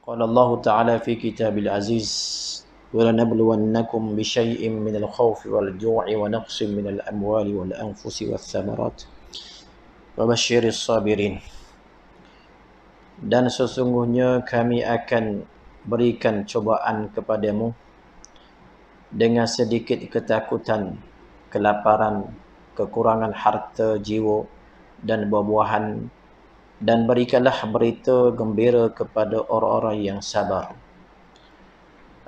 قال الله تعالى في كتاب العزيز ولنبلونكم بشيء من الخوف والجوع ونقص من الأموال والأنفس والثمرات وبشر الصابرين. Dan sesungguhnya kami akan berikan cobaan kepadamu dengan sedikit ketakutan, kelaparan, kekurangan harta, jiwa dan buah-buahan, dan berikanlah berita gembira kepada orang-orang yang sabar.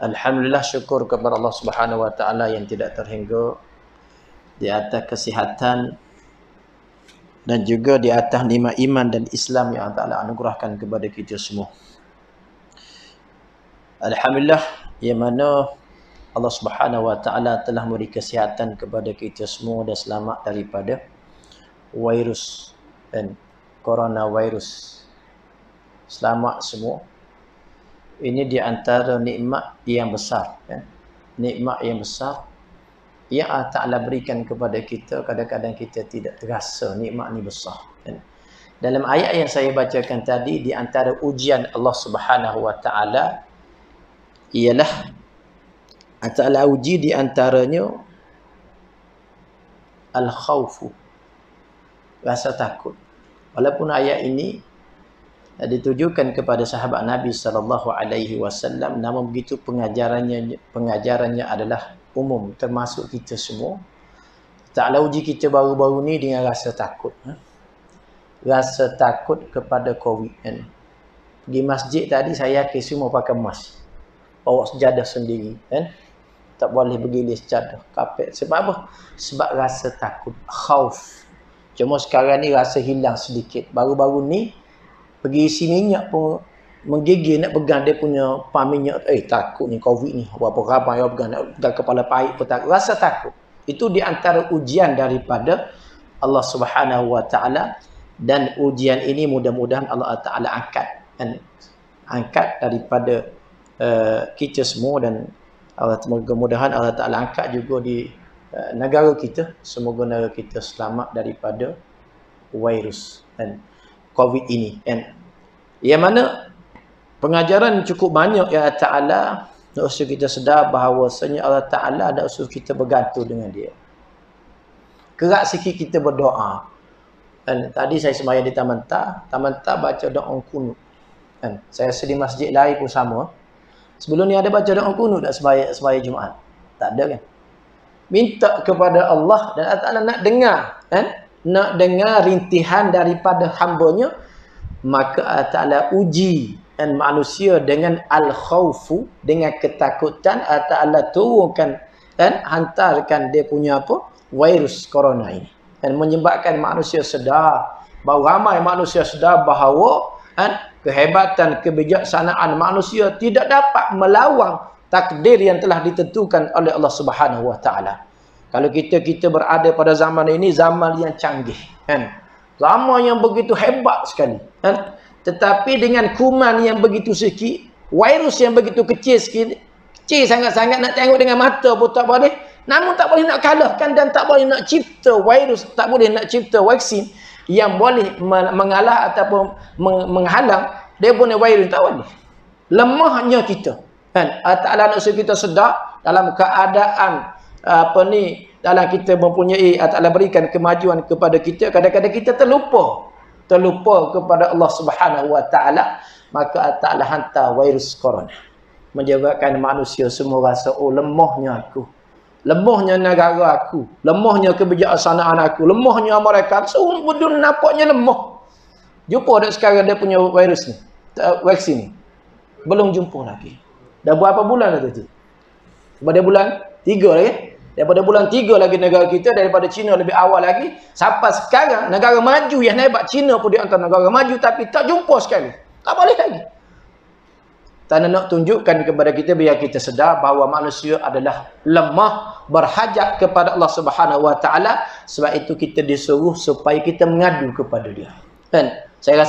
Alhamdulillah, syukur kepada Allah Subhanahu wa taala yang tidak terhingga di atas kesihatan dan juga di atas nikmat iman dan Islam yang Allah Taala anugerahkan kepada kita semua. Alhamdulillah, yang mana Allah Subhanahu wa taala telah memberi kesihatan kepada kita semua dan selamat daripada virus dan coronavirus. Selamat semua. Ini di antara nikmat yang besar, kan? Nikmat yang besar yang Allah Ta'ala berikan kepada kita. Kadang-kadang kita tidak terasa nikmat ni besar, kan? Dalam ayat yang saya bacakan tadi, di antara ujian Allah Subhanahu wa taala ialah Allah Ta'ala uji di antaranya al-khawfu, rasa takut. Walaupun ayat ini ditujukan kepada sahabat Nabi sallallahu alaihi wasallam, namun begitu pengajarannya adalah umum, termasuk kita semua. Ta'ala uji kita baru-baru ni dengan rasa takut. Rasa takut kepada COVID, kan? Pergi masjid tadi, saya yakin semua pakai mask, bawa sejadah sendiri, kan? Tak boleh bergilir sejadah, kapet. Sebab apa? Sebab rasa takut, khauf. Cuma sekarang ni rasa hilang sedikit. Baru-baru ni pergi isi minyak pun menggigil nak pegang dia punya pam minyak. Takut ni COVID ni. Berapa ramai yang pegang, nak pegang kepala paik pun takut. Rasa takut. Itu di antara ujian daripada Allah Subhanahu wa taala, dan ujian ini mudah-mudahan Allah Taala angkat, dan angkat daripada kita semua, dan mudah-mudahan Allah Taala angkat juga di negara kita. Semoga negara kita selamat daripada virus dan COVID ini, kan? Yang mana pengajaran cukup banyak yang Allah Ta'ala nak usul kita sedar bahawasanya Allah Ta'ala ada usul kita bergantung dengan dia. Kerak sikit kita berdoa. Dan tadi saya sembahyang di Taman Ta baca doa kunut, kan? Saya di masjid lain pun sama. Sebelum ni ada baca doa kunut tak sembahyang Jumaat? Tak ada, kan? Minta kepada Allah, dan Allah Ta'ala nak dengar, kan? Nak dengar rintihan daripada hamba-Nya. Maka Allah Ta'ala uji dan manusia dengan al-khawfu, dengan ketakutan. Allah Ta'ala turunkan dan hantarkan dia punya apa? Virus corona ini, dan menyebabkan manusia sedar, bahawa ramai manusia sedar bahawa, kan, kehebatan, kebijaksanaan manusia tidak dapat melawan takdir yang telah ditentukan oleh Allah Subhanahu wa taala. Kalau kita berada pada zaman ini, zaman yang canggih, kan? Zaman yang begitu hebat sekali, kan? Tetapi dengan kuman yang begitu sikit, virus yang begitu kecil sikit, kecil sangat-sangat, nak tengok dengan mata pun tak boleh. Namun tak boleh nak kalahkan, dan tak boleh nak cipta virus, tak boleh nak cipta vaksin yang boleh mengalah ataupun menghalang dia punya virus, tak boleh. Lemahnya kita, kan? Allah Ta'ala nak suruh kita sedar dalam keadaan dalam kita mempunyai, Allah Ta'ala berikan kemajuan kepada kita, kadang-kadang kita terlupa kepada Allah Subhanahu wa taala. Maka Allah Ta'ala hantar virus corona, menyebabkan manusia semua rasa, lemahnya aku, lemahnya negara aku, lemahnya kebijaksanaan aku, lemahnya mereka. Semua dunia nampaknya lemah. Jumpa dah sekarang dia punya virus ni, vaksin ni? Belum jumpa lagi. Dah berapa bulan dah tu? Pada bulan 3 lagi. Daripada bulan 3 lagi negara kita, daripada China lebih awal lagi. Sampai sekarang negara maju yang hebat, China pun di antara negara maju, tapi tak jumpa sekali. Tak boleh lagi. Tanah nak tunjukkan kepada kita, biar kita sedar bahawa manusia adalah lemah, berhajat kepada Allah Subhanahu wa taala. Sebab itu kita disuruh supaya kita mengadu kepada dia, kan? Saya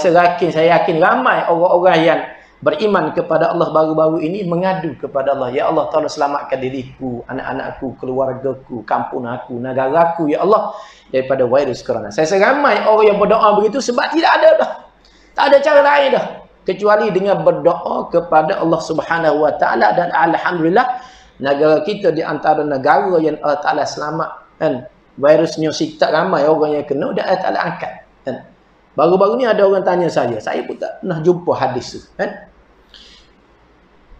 yakin ramai orang-orang yang beriman kepada Allah baru-baru ini mengadu kepada Allah. Ya Allah, tolong selamatkan diriku, anak-anakku, keluargaku, kampung aku, negara aku, ya Allah, daripada virus corona. Saya ramai orang yang berdoa begitu sebab tidak ada dah. Tak ada cara lain dah. kecuali dengan berdoa kepada Allah Subhanahu wa taala. Dan alhamdulillah negara kita di antara negara yang Allah Taala selamat kan. Virusnya tak ramai orang yang kena dan Allah Taala angkat kan. Baru-baru ni ada orang tanya saya pun tak pernah jumpa hadis tu kan.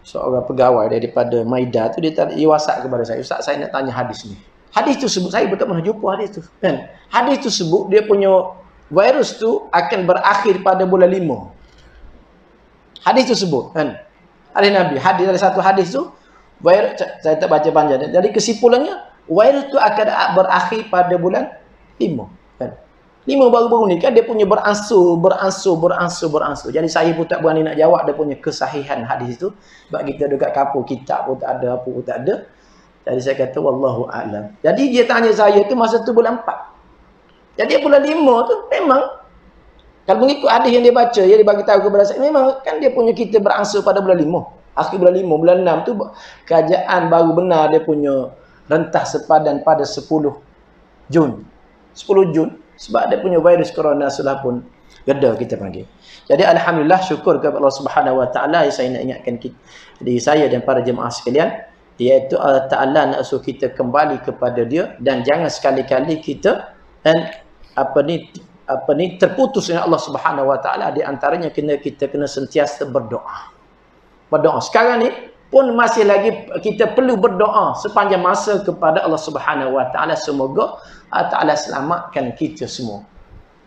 Seorang pegawai daripada Maida tu dia WhatsApp kepada saya, "Ustaz, saya nak tanya hadis ni." Hadis tu sebut, saya pun tak pernah jumpa hadis tu kan. Hadis tu sebut dia punya virus tu akan berakhir pada bulan 5. Hadis tu sebut kan. Hadis Nabi, hadis ada satu hadis tu virus, saya tak baca panjang. Jadi kesimpulannya virus tu akan berakhir pada bulan 5 kan. 5 baru-baru ni kan dia punya beransur. Jadi saya pun tak berani nak jawab dia punya kesahihan hadis itu. Sebab kita dekat kapur kitab pun tak ada, apa pun tak ada. Jadi saya kata wallahu a'lam. Jadi dia tanya saya tu masa tu bulan 4. Jadi bulan 5 tu memang kalau mengikut hadis yang dia baca, dia bagi tahu kepada saya memang kan dia punya kita beransur pada bulan 5. Akhir bulan 5, bulan 6 tu kerajaan baru benar dia punya rentah sepadan pada 10 Jun. 10 Jun. Sebab dia punya virus corona sudah pun reda kita panggil. Jadi alhamdulillah syukur kepada Allah Subhanahu wa taala. Saya nak ingatkan kita, diri saya dan para jemaah sekalian, iaitu Allah Taala nak suruh kita kembali kepada Dia dan jangan sekali-kali kita terputus dengan Allah Subhanahu wa taala. Di antaranya kita kena sentiasa berdoa. Sekarang ni pun masih lagi kita perlu berdoa sepanjang masa kepada Allah Subhanahu wa taala, semoga Allah Taala selamatkan kita semua.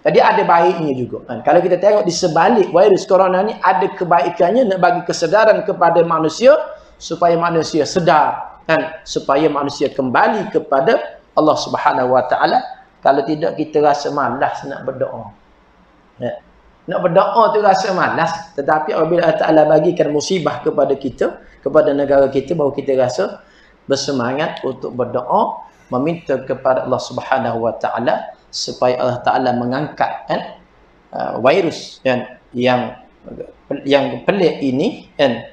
Jadi ada baiknya juga kan. Kalau kita tengok di sebalik virus corona ni ada kebaikannya, nak bagi kesedaran kepada manusia supaya manusia sedar kan, supaya manusia kembali kepada Allah Subhanahu wa taala. Kalau tidak kita rasa malas nak berdoa. Ya. Nak berdoa tu rasa malas, tetapi apabila Allah Taala bagikan musibah kepada kita, kepada negara kita, baru kita rasa bersemangat untuk berdoa, meminta kepada Allah Subhanahu wa taala supaya Allah Taala mengangkat kan virus kan yang pelik ini kan,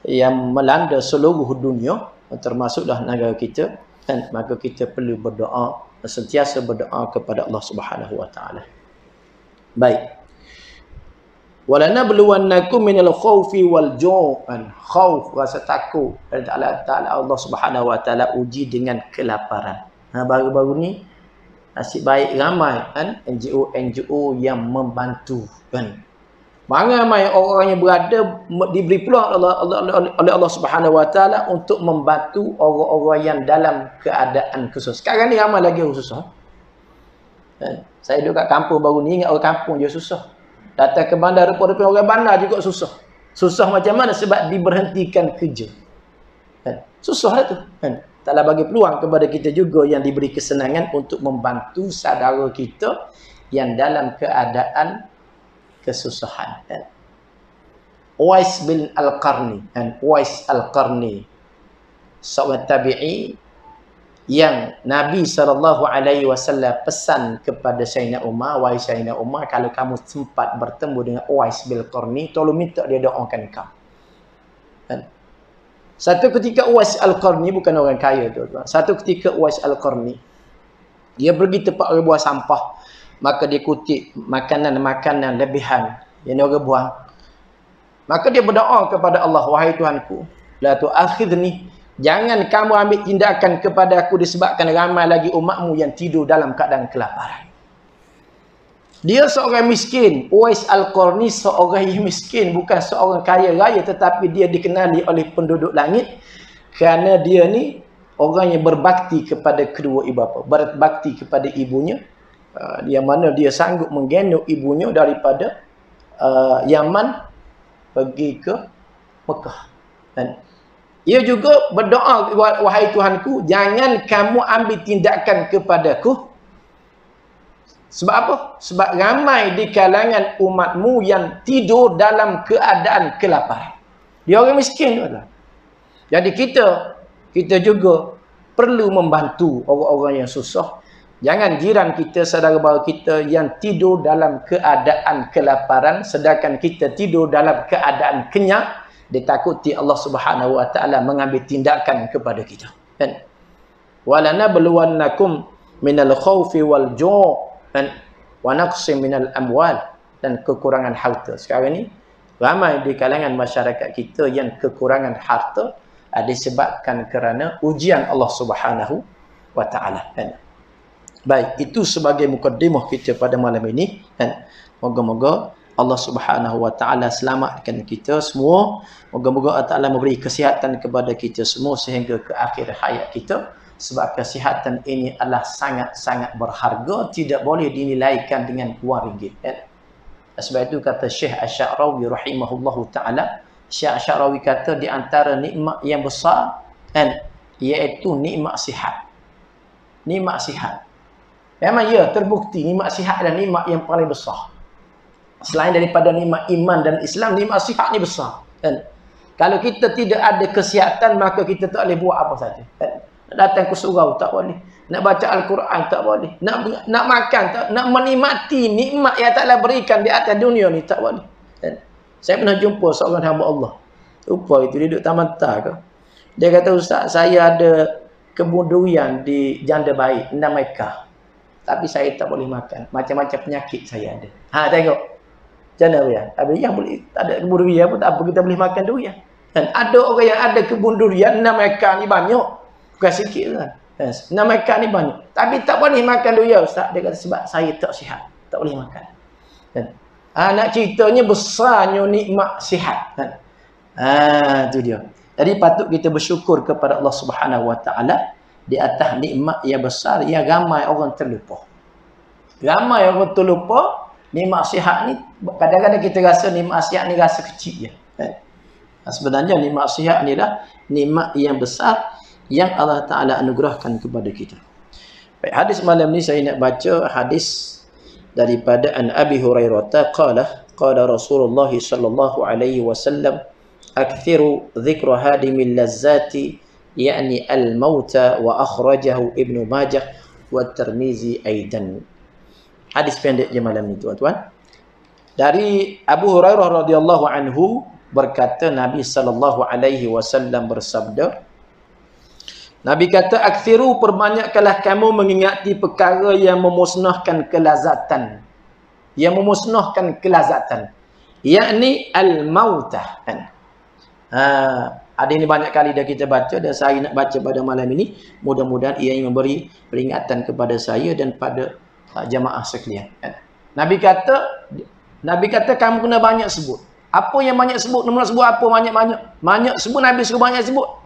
yang melanda seluruh dunia termasuklah negara kita kan. Maka kita perlu berdoa, sentiasa berdoa kepada Allah Subhanahu wa taala. Baik. Walanabluwannakum minal khaufi wal ju'an. Khauf, rasa takut. Allah Subhanahu wa taala uji dengan kelaparan. Baru-baru ni nasib baik ramai kan NGO yang membantu kan. Ramai orang yang berada diberi peluang oleh Allah Subhanahu wa taala untuk membantu orang-orang yang dalam keadaan khusus. Sekarang ni ramai lagi orang susah. Kan? Saya duduk kat kampung baru ni, ingat orang kampung je susah. Datang ke bandar, rupa-rupa orang bandar juga susah. Susah macam mana? Sebab diberhentikan kerja. Kan? Susah lah tu. Kan? Taklah bagi peluang kepada kita juga yang diberi kesenangan untuk membantu saudara kita yang dalam keadaan kesusahan. Kan? Uwais bin Al-Qarni. Uwais Al-Qarni. Seorang tabi'i yang Nabi SAW pesan kepada Sayyidina Umar, wahai Sayyidina Umar, kalau kamu sempat bertemu dengan Uwais bin Al-Qarni, tolong minta dia doakan kau. Kan? Satu ketika Uwais Al-Qarni bukan orang kaya tu. Satu ketika Uwais Al-Qarni dia pergi tempat orang buang sampah, maka dia kutip makanan-makanan lebihan yang orang buang. Maka dia berdoa kepada Allah, wahai Tuhanku, la tu'akhidni, jangan kamu ambil tindakan kepada aku disebabkan ramai lagi umatmu yang tidur dalam keadaan kelaparan. Dia seorang miskin. Uwais Al-Qarni seorang yang miskin, bukan seorang kaya raya, tetapi dia dikenali oleh penduduk langit kerana dia ni orang yang berbakti kepada kedua ibu bapa, berbakti kepada ibunya, yang mana dia sanggup menggendong ibunya daripada Yaman pergi ke Mekah. Dan ia juga berdoa, wahai Tuhanku, jangan kamu ambil tindakan kepadaku. Sebab apa? Sebab ramai di kalangan umatmu yang tidur dalam keadaan kelaparan. Dia orang miskin juga. Jadi kita juga perlu membantu orang-orang yang susah. Jangan jiran kita, saudara bahawa kita yang tidur dalam keadaan kelaparan, sedangkan kita tidur dalam keadaan kenyang. Ditakuti Allah Subhanahu wa taala mengambil tindakan kepada kita. Kan? Walanabluwannakum minal khaufi wal ju' wa naqsim minal amwal, dan kekurangan harta. Sekarang ni Ramai di kalangan masyarakat kita yang kekurangan harta disebabkan kerana ujian Allah Subhanahu wa taala. Kan? Baik, itu sebagai mukadimah kita pada malam ini. Kan? Moga-moga Allah Subhanahu wa taala selamatkan kita semua. Moga-moga Allah Taala memberi kesihatan kepada kita semua sehingga ke akhir hayat kita. Sebab kesihatan ini adalah sangat-sangat berharga, tidak boleh dinilaikan dengan wang ringgit. Kan? Sebab itu kata Syekh Asy-Sya'rawi rahimahullahu taala, Syekh Asy-Sya'rawi kata di antara nikmat yang besar kan, iaitu nikmat sihat. Nikmat sihat. Memang ya, terbukti nikmat sihat adalah nikmat yang paling besar. Selain daripada nikmat iman dan Islam, nikmat sihat ni besar. Kan? Kalau kita tidak ada kesihatan, maka kita tak boleh buat apa saja. Kan? Nak datang ke surau tak boleh. Nak baca Al-Quran tak boleh. Nak makan tak, nak menikmati nikmat yang Allah berikan di atas dunia ni tak boleh. Kan? Saya pernah jumpa seorang hamba Allah. Lupa itu dia duduk Taman Tar ke. Dia kata, Ustaz, saya ada kebun durian di Janda Baik, 6 ekar. Tapi saya tak boleh makan. Macam-macam penyakit saya ada. Ha, tengok. Macam mana ya? Habis yang boleh, tak ada kebun durian pun tak apa, kita boleh makan durian. Dan ada orang yang ada kebun durian 6 ekar ni banyak. Bukan sikit lah. 6 ekar ni banyak. Tapi tak boleh makan durian, Ustaz. Dia kata sebab saya tak sihat. Tak boleh makan. Kan? Nak ceritanya besarnya nikmat sihat. Kan? Itu dia. Jadi patut kita bersyukur kepada Allah Subhanahu wa taala di atas nikmat yang besar yang ramai orang terlupa. Ramai orang terlupa nikmat sihat ni. Kadang-kadang kita rasa nikmat sihat ni rasa kecil je. Kan? Sebenarnya nikmat sihat ni lah nikmat yang besar yang Allah Ta'ala anugerahkan kepada kita. Baik, hadis malam ni saya nak baca hadis daripada an Abi Hurairah qala Rasulullah sallallahu alaihi wasallam akthiru dhikra hadimil lazzati yakni al-mauta wa akhrajahu Ibnu Majah wa Tirmizi aidan. Hadis pendek je malam ni tuan-tuan. Dari Abu Hurairah radhiyallahu anhu berkata Nabi sallallahu alaihi wasallam bersabda, Nabi kata, akthiru, perbanyakkanlah kamu mengingati perkara yang memusnahkan kelazatan. Yang memusnahkan kelazatan. Yakni al-mautah. Kan? Ada ini banyak kali dah kita baca dan saya nak baca pada malam ini. Mudah-mudahan ia memberi peringatan kepada saya dan pada jamaah sekalian. Kan? Nabi kata kamu kena banyak sebut. Apa yang banyak sebut? Nombor sebut apa banyak-banyak? Banyak sebut, Nabi suruh banyak sebut.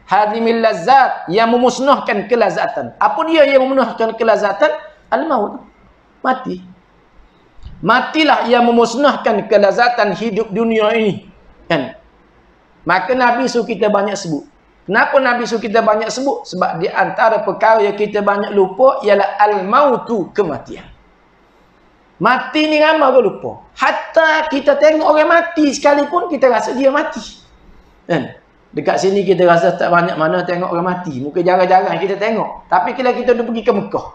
Hadimil lazzat, yang memusnahkan kelazatan. Apa dia yang memusnahkan kelazatan? Al-maut. Mati. Matilah yang memusnahkan kelazatan hidup dunia ini. Kan? Maka Nabi suruh kita banyak sebut. Kenapa Nabi suruh kita banyak sebut? Sebab di antara perkara yang kita banyak lupa ialah al-mautu, kematian. Mati ni ramai orang lupa. Hatta kita tengok orang mati sekalipun kita rasa dia mati. Kan? Dekat sini kita rasa tak banyak mana tengok orang mati. Mungkin jarang-jarang kita tengok. Tapi bila kita dah pergi ke Mekah.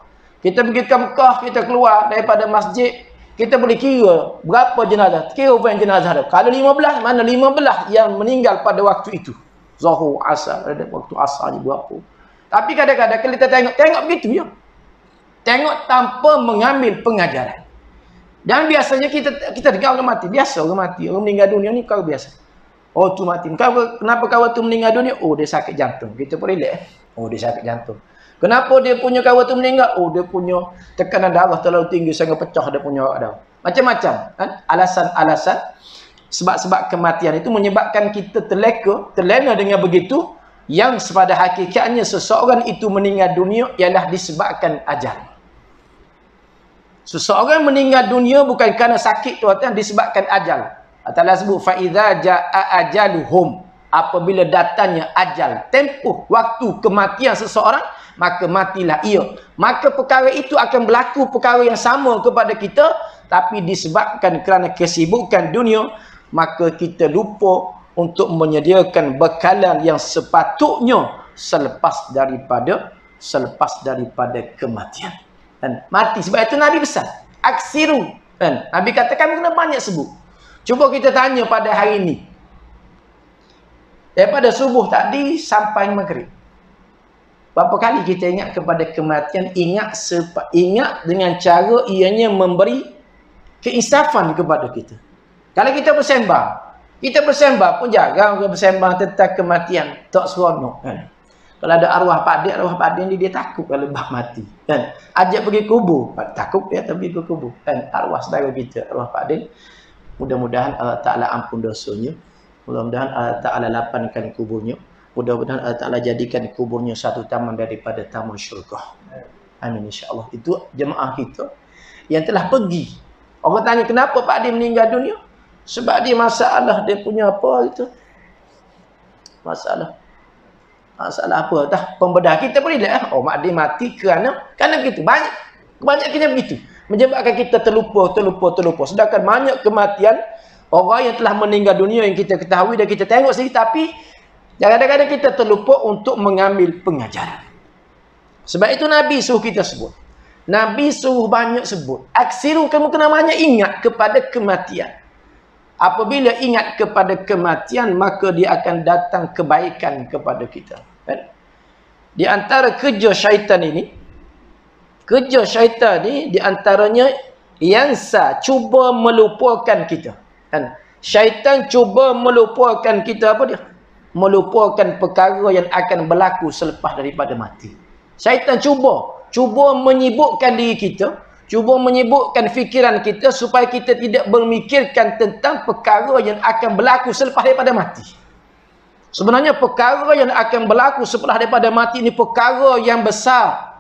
Kita pergi ke Mekah, kita keluar daripada masjid. Kita boleh kira berapa jenazah. Kira berapa jenazah ada. Kalau 15, mana 15 yang meninggal pada waktu itu. Zuhur, asar, ada waktu asar ni berapa. Tapi kadang-kadang kita tengok begitu ya. Tengok tanpa mengambil pengajaran. Dan biasanya kita dengar orang mati. Biasa orang mati. Orang meninggal dunia ni kau biasa. Oh tu mati. Kenapa kawan tu meninggal dunia? Oh dia sakit jantung. Kita pun relax. Oh dia sakit jantung. Kenapa dia punya kawan tu meninggal? Oh dia punya tekanan darah terlalu tinggi sehingga pecah dia punya darah. Macam-macam. Kan? Alasan-alasan. Sebab-sebab kematian itu menyebabkan kita terlena dengan begitu. Yang pada hakikatnya seseorang itu meninggal dunia ialah disebabkan ajal. Seseorang meninggal dunia bukan kerana sakit tuan-tuan, disebabkan ajal. Allah sebut faiza jaa ajaluhum, apabila datangnya ajal, tempoh waktu kematian seseorang, maka matilah ia. Maka perkara itu akan berlaku perkara yang sama kepada kita, tapi disebabkan kerana kesibukan dunia, maka kita lupa untuk menyediakan bekalan yang sepatutnya selepas daripada kematian. Dan mati, sebab itu Nabi pesan aksiru. Dan Nabi kata kamu kena banyak sebut. Cuba kita tanya pada hari ini. Daripada subuh tadi sampai maghrib. Berapa kali kita ingat kepada kematian? Ingat dengan cara ianya memberi keinsafan kepada kita. Kalau kita bersembah pun jaga orang bersembah tentang kematian, tak seronok kan. Kalau ada arwah Pak Din dia takut kalau bah mati kan. Ajak pergi kubur, takut dia pergi ke kubur kan. Arwah saudara kita, arwah Pak Din, mudah-mudahan Allah Taala ampun dosanya. Mudah-mudahan Allah Taala lapangkan kuburnya. Mudah-mudahan Allah Taala jadikan kuburnya satu taman daripada taman syurga. Amin insya-Allah. Itu jemaah kita yang telah pergi. Orang tanya kenapa Pak Din meninggal dunia? Sebab dia masalah, dia punya apa itu? Masalah apa dah? Pembedah kita pun tidak. Oh, Mak Din mati kerana begitu. Kebanyakannya begitu. Menyebabkan kita terlupa. Sedangkan banyak kematian orang yang telah meninggal dunia yang kita ketahui dan kita tengok sendiri, tapi kadang-kadang kita terlupa untuk mengambil pengajaran. Sebab itu Nabi suruh kita sebut. Nabi suruh banyak sebut. Aksiru, kamu kena banyak ingat kepada kematian. Apabila ingat kepada kematian, maka dia akan datang kebaikan kepada kita. Kan? Di antara kerja syaitan ini, di antaranya yansa, cuba melupakan kita. Kan? Syaitan cuba melupakan kita apa dia? Melupakan perkara yang akan berlaku selepas daripada mati. Syaitan cuba menyibukkan diri kita, cuba menyibukkan fikiran kita supaya kita tidak bermikirkan tentang perkara yang akan berlaku selepas daripada mati. Sebenarnya perkara yang akan berlaku selepas daripada mati ini perkara yang besar.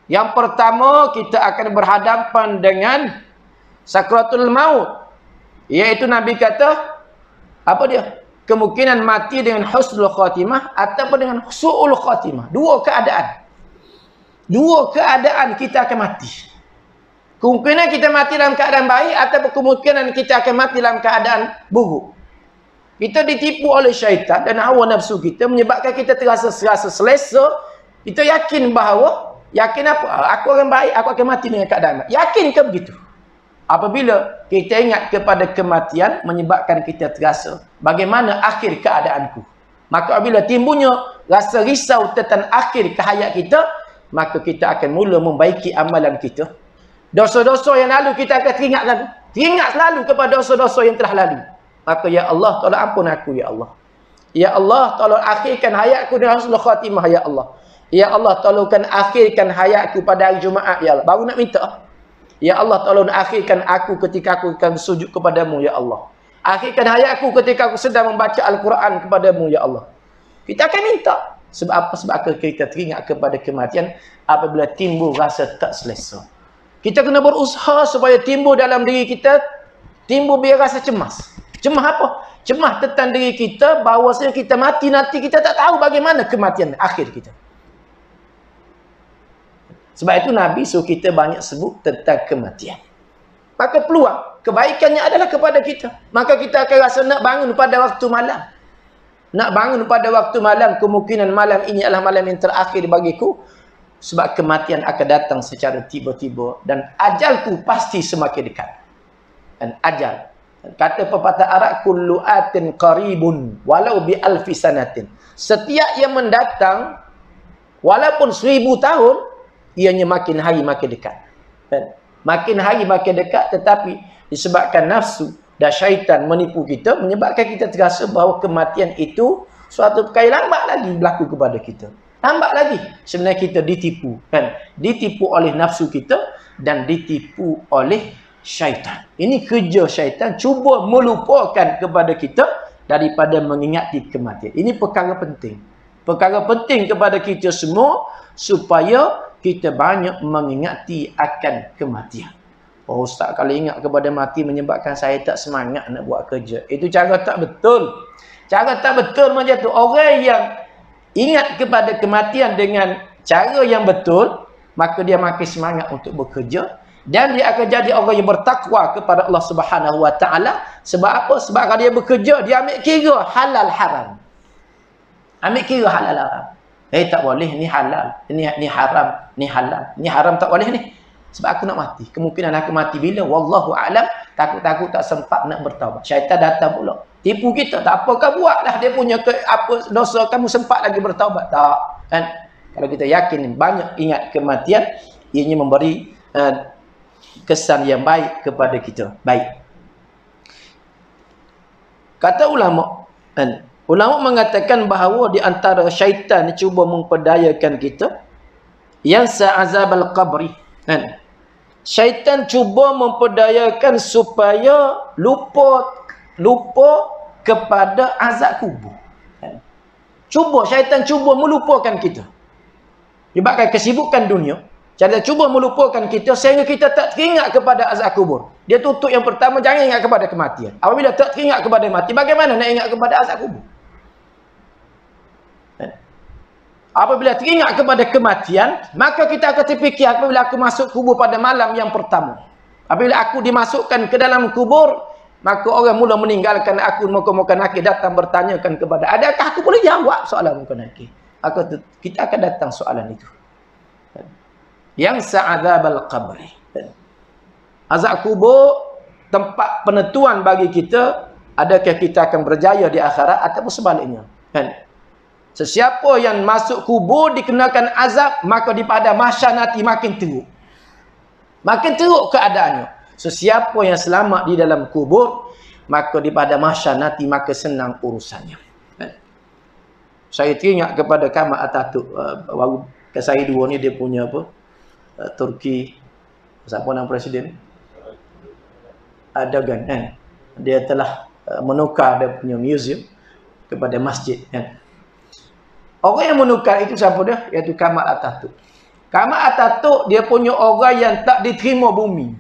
Yang pertama, kita akan berhadapan dengan sakratul maut. Iaitu Nabi kata, apa dia? Kemungkinan mati dengan husnul khatimah ataupun dengan su'ul khatimah. Dua keadaan kita akan mati. Kemungkinan kita mati dalam keadaan baik ataupun kemungkinan kita akan mati dalam keadaan buruk. Kita ditipu oleh syaitan dan hawa nafsu kita menyebabkan kita terasa selesa. Kita yakin bahawa, aku akan baik, aku akan mati dengan keadaan baik. Yakin ke begitu? Apabila kita ingat kepada kematian, menyebabkan kita terasa bagaimana akhir keadaanku. Maka apabila timbulnya rasa risau tentang akhir hayat kita, maka kita akan mula membaiki amalan kita. Dosa-dosa yang lalu kita akan teringat selalu kepada dosa-dosa yang telah lalu. Maka ya Allah, tolong ampun aku ya Allah. Ya Allah, tolong akhirkan hayatku dengan husnul khatimah ya Allah. Ya Allah, tolongkan akhirkan hayatku pada hari Jumaat ya Allah. Baru nak minta. Ya Allah, tolong akhirkan aku ketika aku akan sujud kepadamu ya Allah. Akhirkan hayatku ketika aku sedang membaca Al-Quran kepadamu ya Allah. Kita akan minta. Sebab apa? Sebab kita teringat kepada kematian apabila timbul rasa tak selesa. Kita kena berusaha supaya timbul dalam diri kita, timbul biar rasa cemas. Cemas apa? Cemas tentang diri kita, bahawasanya kita mati nanti kita tak tahu bagaimana kematian akhir kita. Sebab itu Nabi suruh kita banyak sebut tentang kematian. Maka peluang kebaikannya adalah kepada kita. Maka kita akan rasa nak bangun pada waktu malam. Nak bangun pada waktu malam, kemungkinan malam ini adalah malam yang terakhir bagiku. Sebab kematian akan datang secara tiba-tiba. Dan ajalku pasti semakin dekat. Dan ajal. Kata pepatah Arab, kullu atin qaribun walau bi alfi sanatin. Setiap yang mendatang, walaupun 1000 tahun, ianya makin hari makin dekat. Dan makin hari makin dekat, tetapi disebabkan nafsu dan syaitan menipu kita, menyebabkan kita terasa bahawa kematian itu suatu perkara lambat lagi berlaku kepada kita. Lambat lagi. Sebenarnya kita ditipu. Kan? Ditipu oleh nafsu kita dan ditipu oleh syaitan. Ini kerja syaitan, cuba melupakan kepada kita daripada mengingati kematian. Ini perkara penting. Perkara penting kepada kita semua supaya kita banyak mengingati akan kematian. Oh Ustaz, kalau ingat kepada mati menyebabkan saya tak semangat nak buat kerja. Itu cara tak betul. Cara tak betul macam tu. Orang yang ingat kepada kematian dengan cara yang betul, maka dia makin semangat untuk bekerja. Dan dia akan jadi orang yang bertakwa kepada Allah Subhanahu Wa Taala. Sebab apa? Sebab kalau dia bekerja, dia ambil kira halal haram. Ambil kira halal haram. Tak boleh, ni halal. Ni haram, ni halal. Ni haram tak boleh ni. Sebab aku nak mati. Kemungkinan aku mati bila? Wallahu a'lam. Takut-takut tak sempat nak bertaubat. Syaitan datang pula. Tipu kita. Tak apa kau buatlah. Dia punya apa dosa, kamu sempat lagi bertaubat. Tak. Kan? Kalau kita yakin banyak ingat kematian, ianya memberi kesan yang baik kepada kita. Baik. Kata ulama, kan? Ulama mengatakan bahawa di antara syaitan cuba memperdayakan kita yang azab al-qabri, kan? Syaitan cuba memperdayakan supaya lupa kepada azab kubur. Kan? Syaitan cuba melupakan kita. Sebabkan kesibukan dunia, cara cuba melupakan kita sehingga kita tak teringat kepada azab kubur. Dia tutup yang pertama, jangan ingat kepada kematian. Apabila tak teringat kepada mati, bagaimana nak ingat kepada azab kubur? Apabila teringat kepada kematian, maka kita akan terfikir apabila aku masuk kubur pada malam yang pertama. Apabila aku dimasukkan ke dalam kubur, maka orang mula meninggalkan aku, muka-muka nakir datang bertanyakan kepada, adakah aku boleh jawab soalan muka nakir? Kita akan datang soalan itu. Yang azab al-qabri. Azab kubur tempat penentuan bagi kita, adakah kita akan berjaya di akhirat ataupun sebaliknya. Kan? Sesiapa yang masuk kubur dikenakan azab, maka di pada mahsyar nanti makin teruk. Makin teruk keadaannya. Sesiapa yang selamat di dalam kubur, maka di pada mahsyar nanti maka senang urusannya. Saya teringat kepada Kemal Atatürk. Baru ke saya dua ni dia punya apa? Turki. Siapa nama presiden? Erdogan, kan? Dia telah menukar dia punya museum kepada masjid, kan? Orang yang menukar itu siapa dia? Iaitu Kemal Atatürk. Kemal Atatürk dia punya orang yang tak diterima bumi.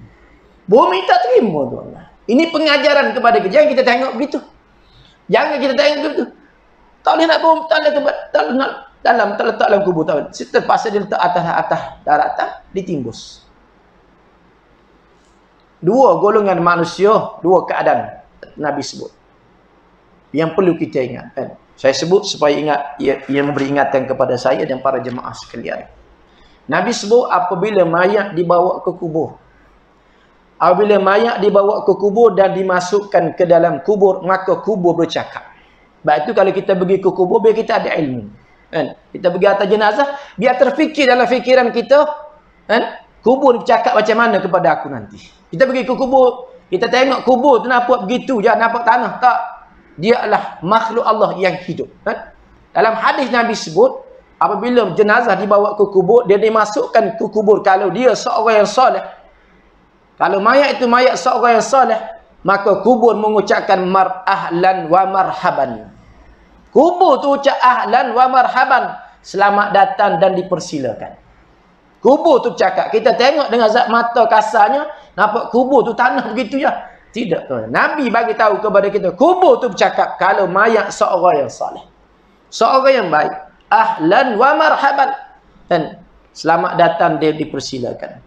Bumi tak terima, tuan. Ini pengajaran kepada kita. Jangan kita tengok begitu. Jangan kita tengok begitu. Tak boleh nak bumi, tak letak dalam kubur. Terpaksa dia letak atas daratan, ditimbus. Dua golongan manusia, dua keadaan Nabi sebut. Yang perlu kita ingat, kan? Saya sebut supaya ingat, ia memberi ingatan kepada saya dan para jemaah sekalian. Nabi sebut apabila mayat dibawa ke kubur. Apabila mayat dibawa ke kubur dan dimasukkan ke dalam kubur, maka kubur bercakap. Sebab itu kalau kita pergi ke kubur, biar kita ada ilmu. Kan? Kita pergi atas jenazah, biar terfikir dalam fikiran kita, kan? Kubur bercakap macam mana kepada aku nanti. Kita pergi ke kubur, kita tengok kubur tu nampak begitu je, nampak tanah. Tak. Dia adalah makhluk Allah yang hidup. Kan? Dalam hadis Nabi sebut, apabila jenazah dibawa ke kubur, dia dimasukkan ke kubur kalau dia seorang yang soleh. Kalau mayat itu mayat seorang yang soleh, maka kubur mengucapkan ahlan wa marhaban. Kubur tu ucap ahlan wa marhaban, selamat datang dan dipersilakan. Kubur tu cakap, kita tengok dengan zat mata kasarnya, nampak kubur tu tanah begitu je. Tidak, tuan. Nabi bagi tahu kepada kita, kubur tu bercakap kalau mayat seorang yang saleh. Seorang yang baik. Ahlan wa marhaban. Dan selamat datang, dia dipersilakan.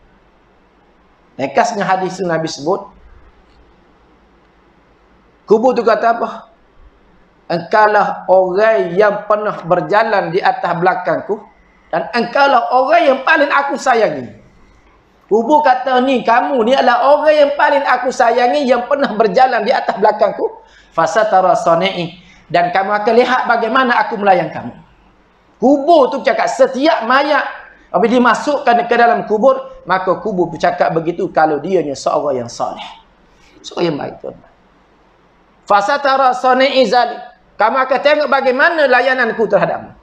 Nekasnya hadis yang Nabi sebut, kubur tu kata apa? Engkaulah orang yang pernah berjalan di atas belakangku, dan engkaulah orang yang paling aku sayangi. Kubur kata ni, kamu ni adalah orang yang paling aku sayangi yang pernah berjalan di atas belakangku. Fasatara sani'i, dan kamu akan lihat bagaimana aku melayan kamu. Kubur tu cakap setiap mayat apabila dimasukkan ke dalam kubur, maka kubur bercakap begitu kalau dia ni seorang yang soleh. Seorang yang baik, tuan. Fasatara sani'i zalik, kamu akan tengok bagaimana layananku terhadapmu.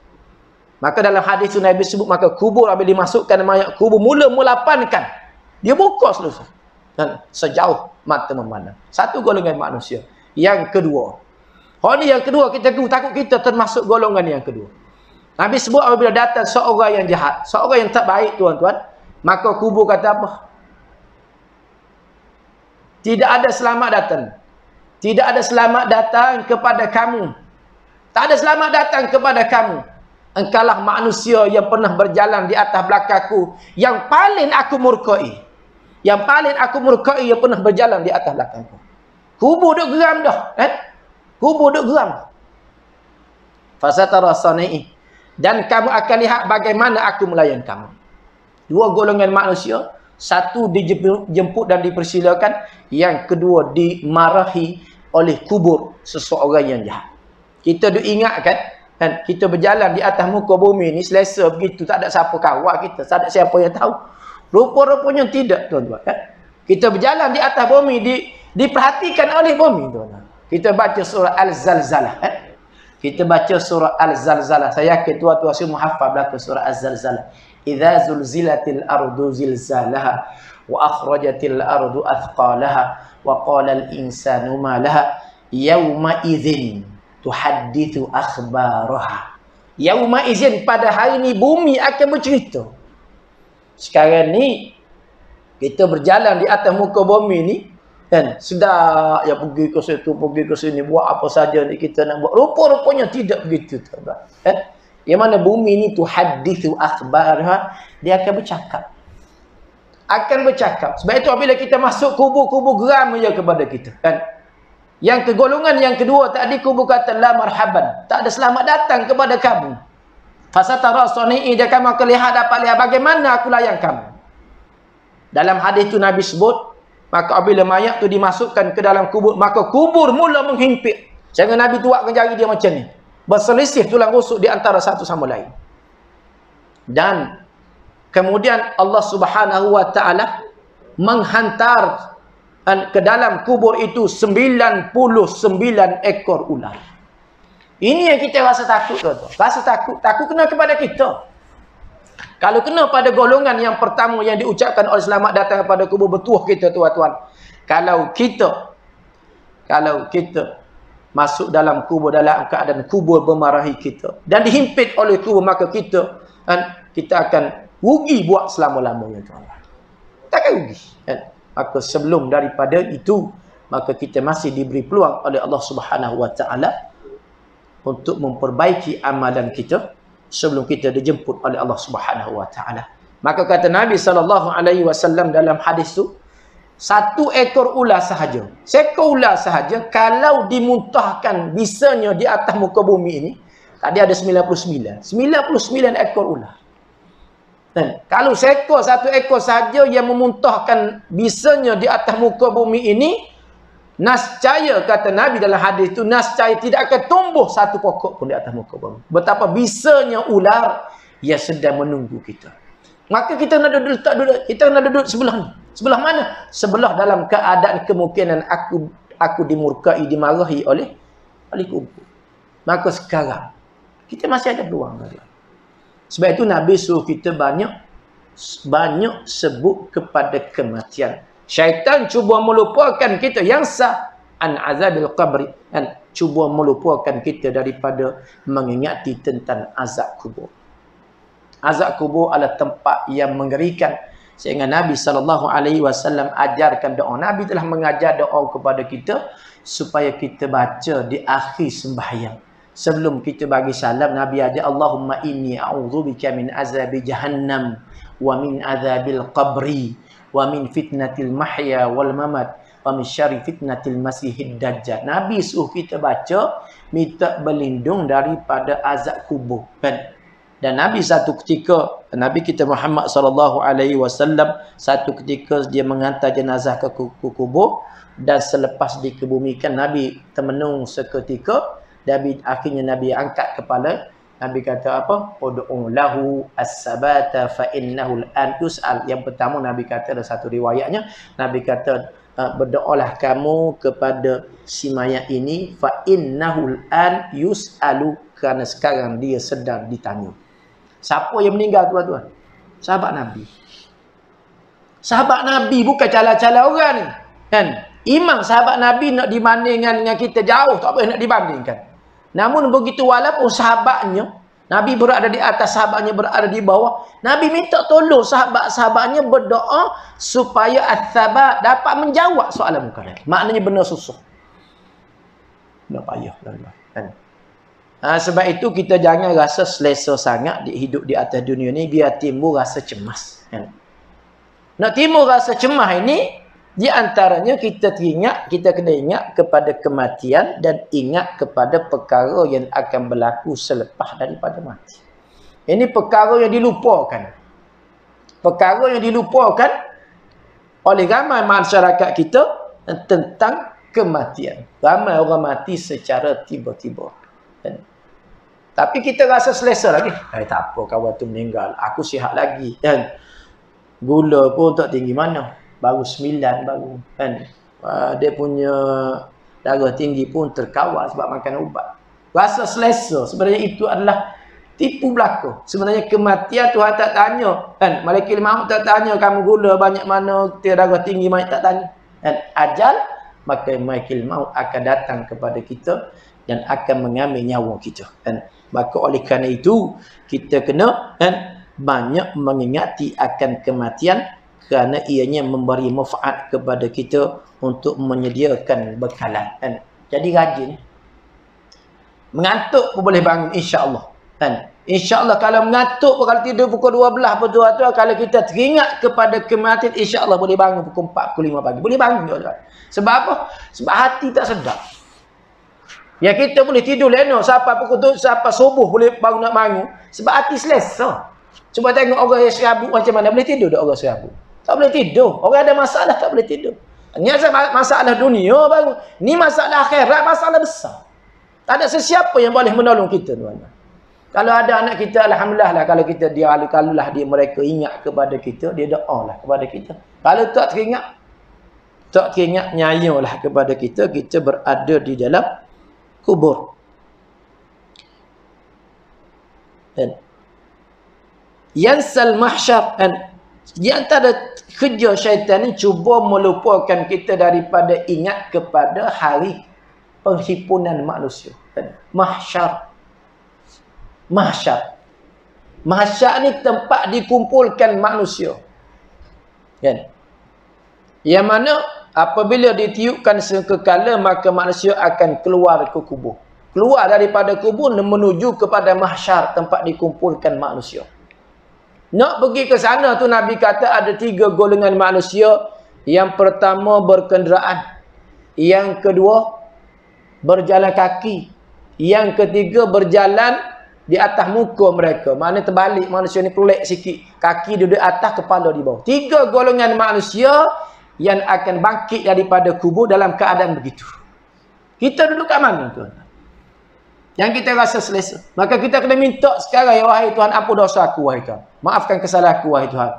Maka dalam hadis Nabi sebut, maka kubur apabila dimasukkan mayat kubur, mula melapankan. Dia buka seluruh. Dan sejauh mata memandang. Satu golongan manusia. Yang kedua. Yang kedua, kita takut kita termasuk golongan yang kedua. Nabi sebut apabila datang seorang yang jahat, seorang yang tak baik, tuan-tuan, maka kubur kata apa? Tidak ada selamat datang. Tidak ada selamat datang kepada kamu. Tak ada selamat datang kepada kamu. Engkaulah manusia yang pernah berjalan di atas belakangku, yang paling aku murkai. Yang paling aku murkai yang pernah berjalan di atas belakangku. Kubur duk geram dah. Kubur duk geram. Fasatara sani'i, dan kamu akan lihat bagaimana aku melayan kamu. Dua golongan manusia. Satu dijemput dan dipersilakan. Yang kedua dimarahi oleh kubur seseorang yang jahat. Kita duk ingat kan? Kan, kita berjalan di atas muka bumi ni selesa begitu, tak ada siapa kawal kita, tak ada siapa yang tahu. Rupa-rupanya tidak, tuan-tuan, kan? Kita berjalan di atas bumi, diperhatikan oleh bumi, tuan-tuan. Kita baca surah Al-Zalzalah. Kita baca surah Al-Zalzalah. Saya yakin tua-tua semua hafal belaka surah Al-Zalzalah. Idza zulzilatil ardu zilzalaha wa akhrajatil ardu athqalaha wa qala al-insanu ma laha yauma idzin tuhadditsu akhbaraha. Yauma idzin, pada hari ni bumi akan bercerita. Sekarang ni kita berjalan di atas muka bumi ni kan, sedar ya pergi ke situ, pergi ke sini, buat apa saja ni kita nak buat. Rupa-rupanya tidak begitu, tuan-tuan. Yang mana bumi ni tuhadditsu akhbaraha, dia akan bercakap. Akan bercakap. Sebab itu apabila kita masuk kubur-kubur, geram je kepada kita, kan. Yang kegolongan yang kedua tadi, kubur kata la marhaban, tak ada selamat datang kepada kamu. Fasatara sani'i, dia kamu akan lihat, dapat lihat bagaimana aku layan kamu. Dalam hadis tu Nabi sebut, maka apabila mayat tu dimasukkan ke dalam kubur, maka kubur mula menghimpit. Jangan Nabi tuakkan jari dia macam ni, berselisih tulang rusuk di antara satu sama lain. Dan kemudian Allah Subhanahu wa taala menghantar ke dalam kubur itu 99 ekor ular. Ini yang kita rasa takut, tuan-tuan. Rasa takut. Takut kena kepada kita. Kalau kena pada golongan yang pertama yang diucapkan oleh selamat datang kepada kubur, betuah kita, tuan-tuan. Kalau kita masuk dalam kubur dalam keadaan kubur memarahi kita dan dihimpit oleh kubur, maka kita akan rugi buat selama-lamanya, tuan-tuan. Kita akan rugi. Maka sebelum daripada itu, maka kita masih diberi peluang oleh Allah Subhanahu wa taala untuk memperbaiki amalan kita sebelum kita dijemput oleh Allah Subhanahu wa taala. Maka kata Nabi SAW dalam hadis tu, satu ekor ular sahaja, seekor ular sahaja, kalau dimuntahkan bisanya di atas muka bumi ini, tadi ada 99 ekor ular. Dan kalau satu ekor sahaja yang memuntahkan bisanya di atas muka bumi ini, nascaya, kata Nabi dalam hadis itu, nascaya tidak akan tumbuh satu pokok pun di atas muka bumi. Betapa bisanya ular yang sedang menunggu kita. Maka kita nak duduk sebelah ni. Sebelah mana? Sebelah dalam keadaan kemungkinan aku dimurkai, dimarahi oleh kubur. Maka sekarang kita masih ada peluang. Sebab itu Nabi suruh kita banyak sebut kepada kematian. Syaitan cuba melupakan kita yang sah an azabil qabri, dan cuba melupakan kita daripada mengingati tentang azab kubur. Azab kubur adalah tempat yang mengerikan. Sehingga Nabi SAW ajarkan doa. Nabi telah mengajar doa kepada kita supaya kita baca di akhir sembahyang. Sebelum kita bagi salam, Nabi ajar, Allahumma inni a'udzubika min azabi jahannam wa min azabil qabri wa min fitnatil mahya wal mamat wa min syarri fitnatil masihid dajjal. Nabi suruh kita baca, minta berlindung daripada azab kubur. Dan Nabi satu ketika, Nabi kita Muhammad SAW, satu ketika dia mengantar jenazah ke kubur, dan selepas dikebumikan, Nabi termenung seketika. Akhirnya Nabi angkat kepala. Nabi kata apa? Ud'u lahu as-sabata fa innahu al-an yus'al. Yang pertama Nabi kata, ada satu riwayatnya, Nabi kata, berdoalah kamu kepada si mayat ini, fa innahu al-an yus'alu, kerana sekarang dia sedang ditanya. Siapa yang meninggal, tuan-tuan? Sahabat Nabi. Sahabat Nabi, bukan cala-cala orang ni. Kan? Iman sahabat Nabi nak dibandingkan dengan kita jauh, tak boleh nak dibandingkan. Namun begitu, walaupun sahabatnya, Nabi berada di atas, sahabatnya berada di bawah, Nabi minta tolong sahabat-sahabatnya berdoa supaya as-sabat dapat menjawab soalan muka lagi. Maknanya benar susah. Benar payah. Kan? Sebab itu kita jangan rasa selesa sangat hidup di atas dunia ni, biar timbul rasa cemas. Kan? Nak timbul rasa cemas ini, di antaranya kita kena ingat kepada kematian dan ingat kepada perkara yang akan berlaku selepas daripada mati. Ini perkara yang dilupakan. Perkara yang dilupakan oleh ramai masyarakat kita tentang kematian. Ramai orang mati secara tiba-tiba. Tapi kita rasa selesa lagi. Tak apa, kawan tu meninggal, aku sihat lagi. Gula pun tak tinggi mana. Baru 9 baru, kan. Dia punya Darah tinggi pun terkawal sebab makan ubat. Rasa selesa sebenarnya itu adalah tipu belaka. Sebenarnya kematian Tuhan tak tanya, kan? Malaikat maut tak tanya kamu gula banyak mana, darah tinggi banyak, tak tanya. Dan ajal, maka malaikat maut akan datang kepada kita dan akan mengambil nyawa kita. Dan maka oleh kerana itu kita kena banyak mengingati akan kematian, kerana ianya memberi manfaat kepada kita untuk menyediakan bekalan. Jadi rajin. Mengantuk pun boleh bangun, insya-Allah. InsyaAllah kalau mengantuk, kalau tidur pukul 12 betul tu, kalau kita teringat kepada kematian, insya-Allah boleh bangun pukul 4, pukul 5 pagi. Boleh bangun juga. Sebab apa? Sebab hati tak sedap. Ya kita boleh tidur leno sampai pukul tu, sampai subuh boleh baru nak bangun. Sebab hati selesa. Cuba tengok orang yang serabut macam mana. Boleh tidur tak orang serabut? Tak boleh tidur. Orang ada masalah tak boleh tidur. Ini masalah dunia baru. Ni masalah akhirat, masalah besar. Tak ada sesiapa yang boleh menolong kita, tuan-tuan. Kalau ada anak kita, alhamdulillah lah, kalau kita dia kalaulah dia mereka ingat kepada kita, dia doa lah kepada kita. Kalau tak teringat nyayalah kepada kita, kita berada di dalam kubur. Dan yansal mahsyar, di antara kerja syaitan ni cuba melupakan kita daripada ingat kepada hari penghimpunan manusia. Mahsyar. Mahsyar ni tempat dikumpulkan manusia. Kan? Yang mana apabila ditiupkan sekekala, maka manusia akan keluar ke kubur. Keluar daripada kubur menuju kepada mahsyar, tempat dikumpulkan manusia. Nak pergi ke sana tu Nabi kata ada 3 golongan manusia. Yang pertama berkenderaan. Yang kedua berjalan kaki. Yang ketiga berjalan di atas muka mereka. Maknanya terbalik, manusia ni pelek sikit. Kaki duduk atas, kepala di bawah. 3 golongan manusia yang akan bangkit daripada kubur dalam keadaan begitu. Kita duduk kat mana, tuan? Yang kita rasa selesa. Maka kita kena minta sekarang, ya wahai Tuhan, ampun dosa aku, wahai Tuhan. Maafkan kesalahan aku, wahai Tuhan.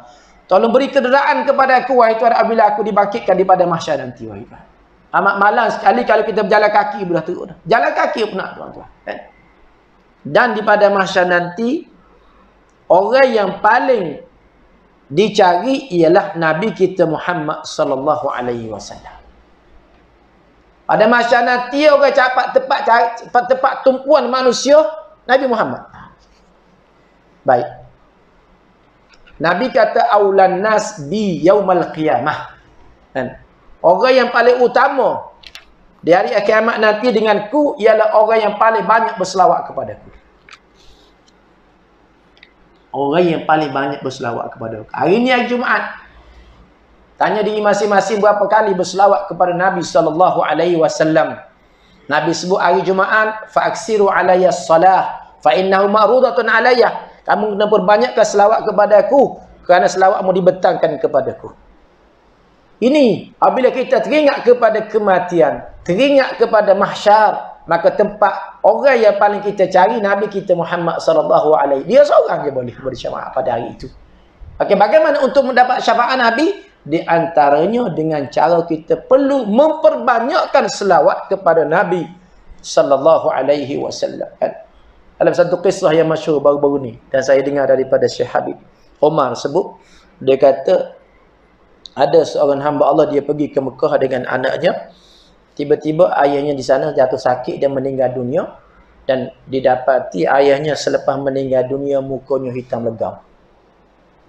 Tolong beri kederaan kepada aku, wahai Tuhan, apabila aku dibangkitkan daripada mahsyar nanti, wahai Tuhan. Amat malas sekali kalau kita berjalan kaki pun dah teruk dah. Jalan kaki pun nak, tuan-tuan. Dan daripada mahsyar nanti, orang yang paling dicari ialah Nabi kita Muhammad sallallahu alaihi wasallam. Pada mahsyar nanti orang tempat tumpuan manusia Nabi Muhammad. Baik. Nabi kata aulan nas bi yaumal qiyamah. Orang yang paling utama di hari kiamat nanti denganku ialah orang yang paling banyak berselawat kepadaku. Orang yang paling banyak berselawat kepadaku. Hari ni hari Jumaat. Tanya diri masing-masing berapa kali berselawat kepada Nabi sallallahu alaihi wasallam. Nabi sebut hari Jumaat, fa'aksiru alayya salah fa innahu ma'rudatun alayya. Kamu kena perbanyakkan selawat kepadaku kerana selawatmu dibentangkan kepadaku. Ini apabila kita teringat kepada kematian, teringat kepada mahsyar, maka tempat orang yang paling kita cari Nabi kita Muhammad sallallahu alaihi. Dia seorang je boleh bersyafaat pada hari itu. Okey, bagaimana untuk mendapat syafaat Nabi? Di antaranya dengan cara kita perlu memperbanyakkan selawat kepada Nabi sallallahu alaihi wasallam. Dalam satu kisah yang masyhur baru-baru ni dan saya dengar daripada Syekh Habib Omar sebut, dia kata ada seorang hamba Allah, dia pergi ke Mekah dengan anaknya. Tiba-tiba ayahnya di sana jatuh sakit dan meninggal dunia, dan didapati ayahnya selepas meninggal dunia mukanya hitam legam.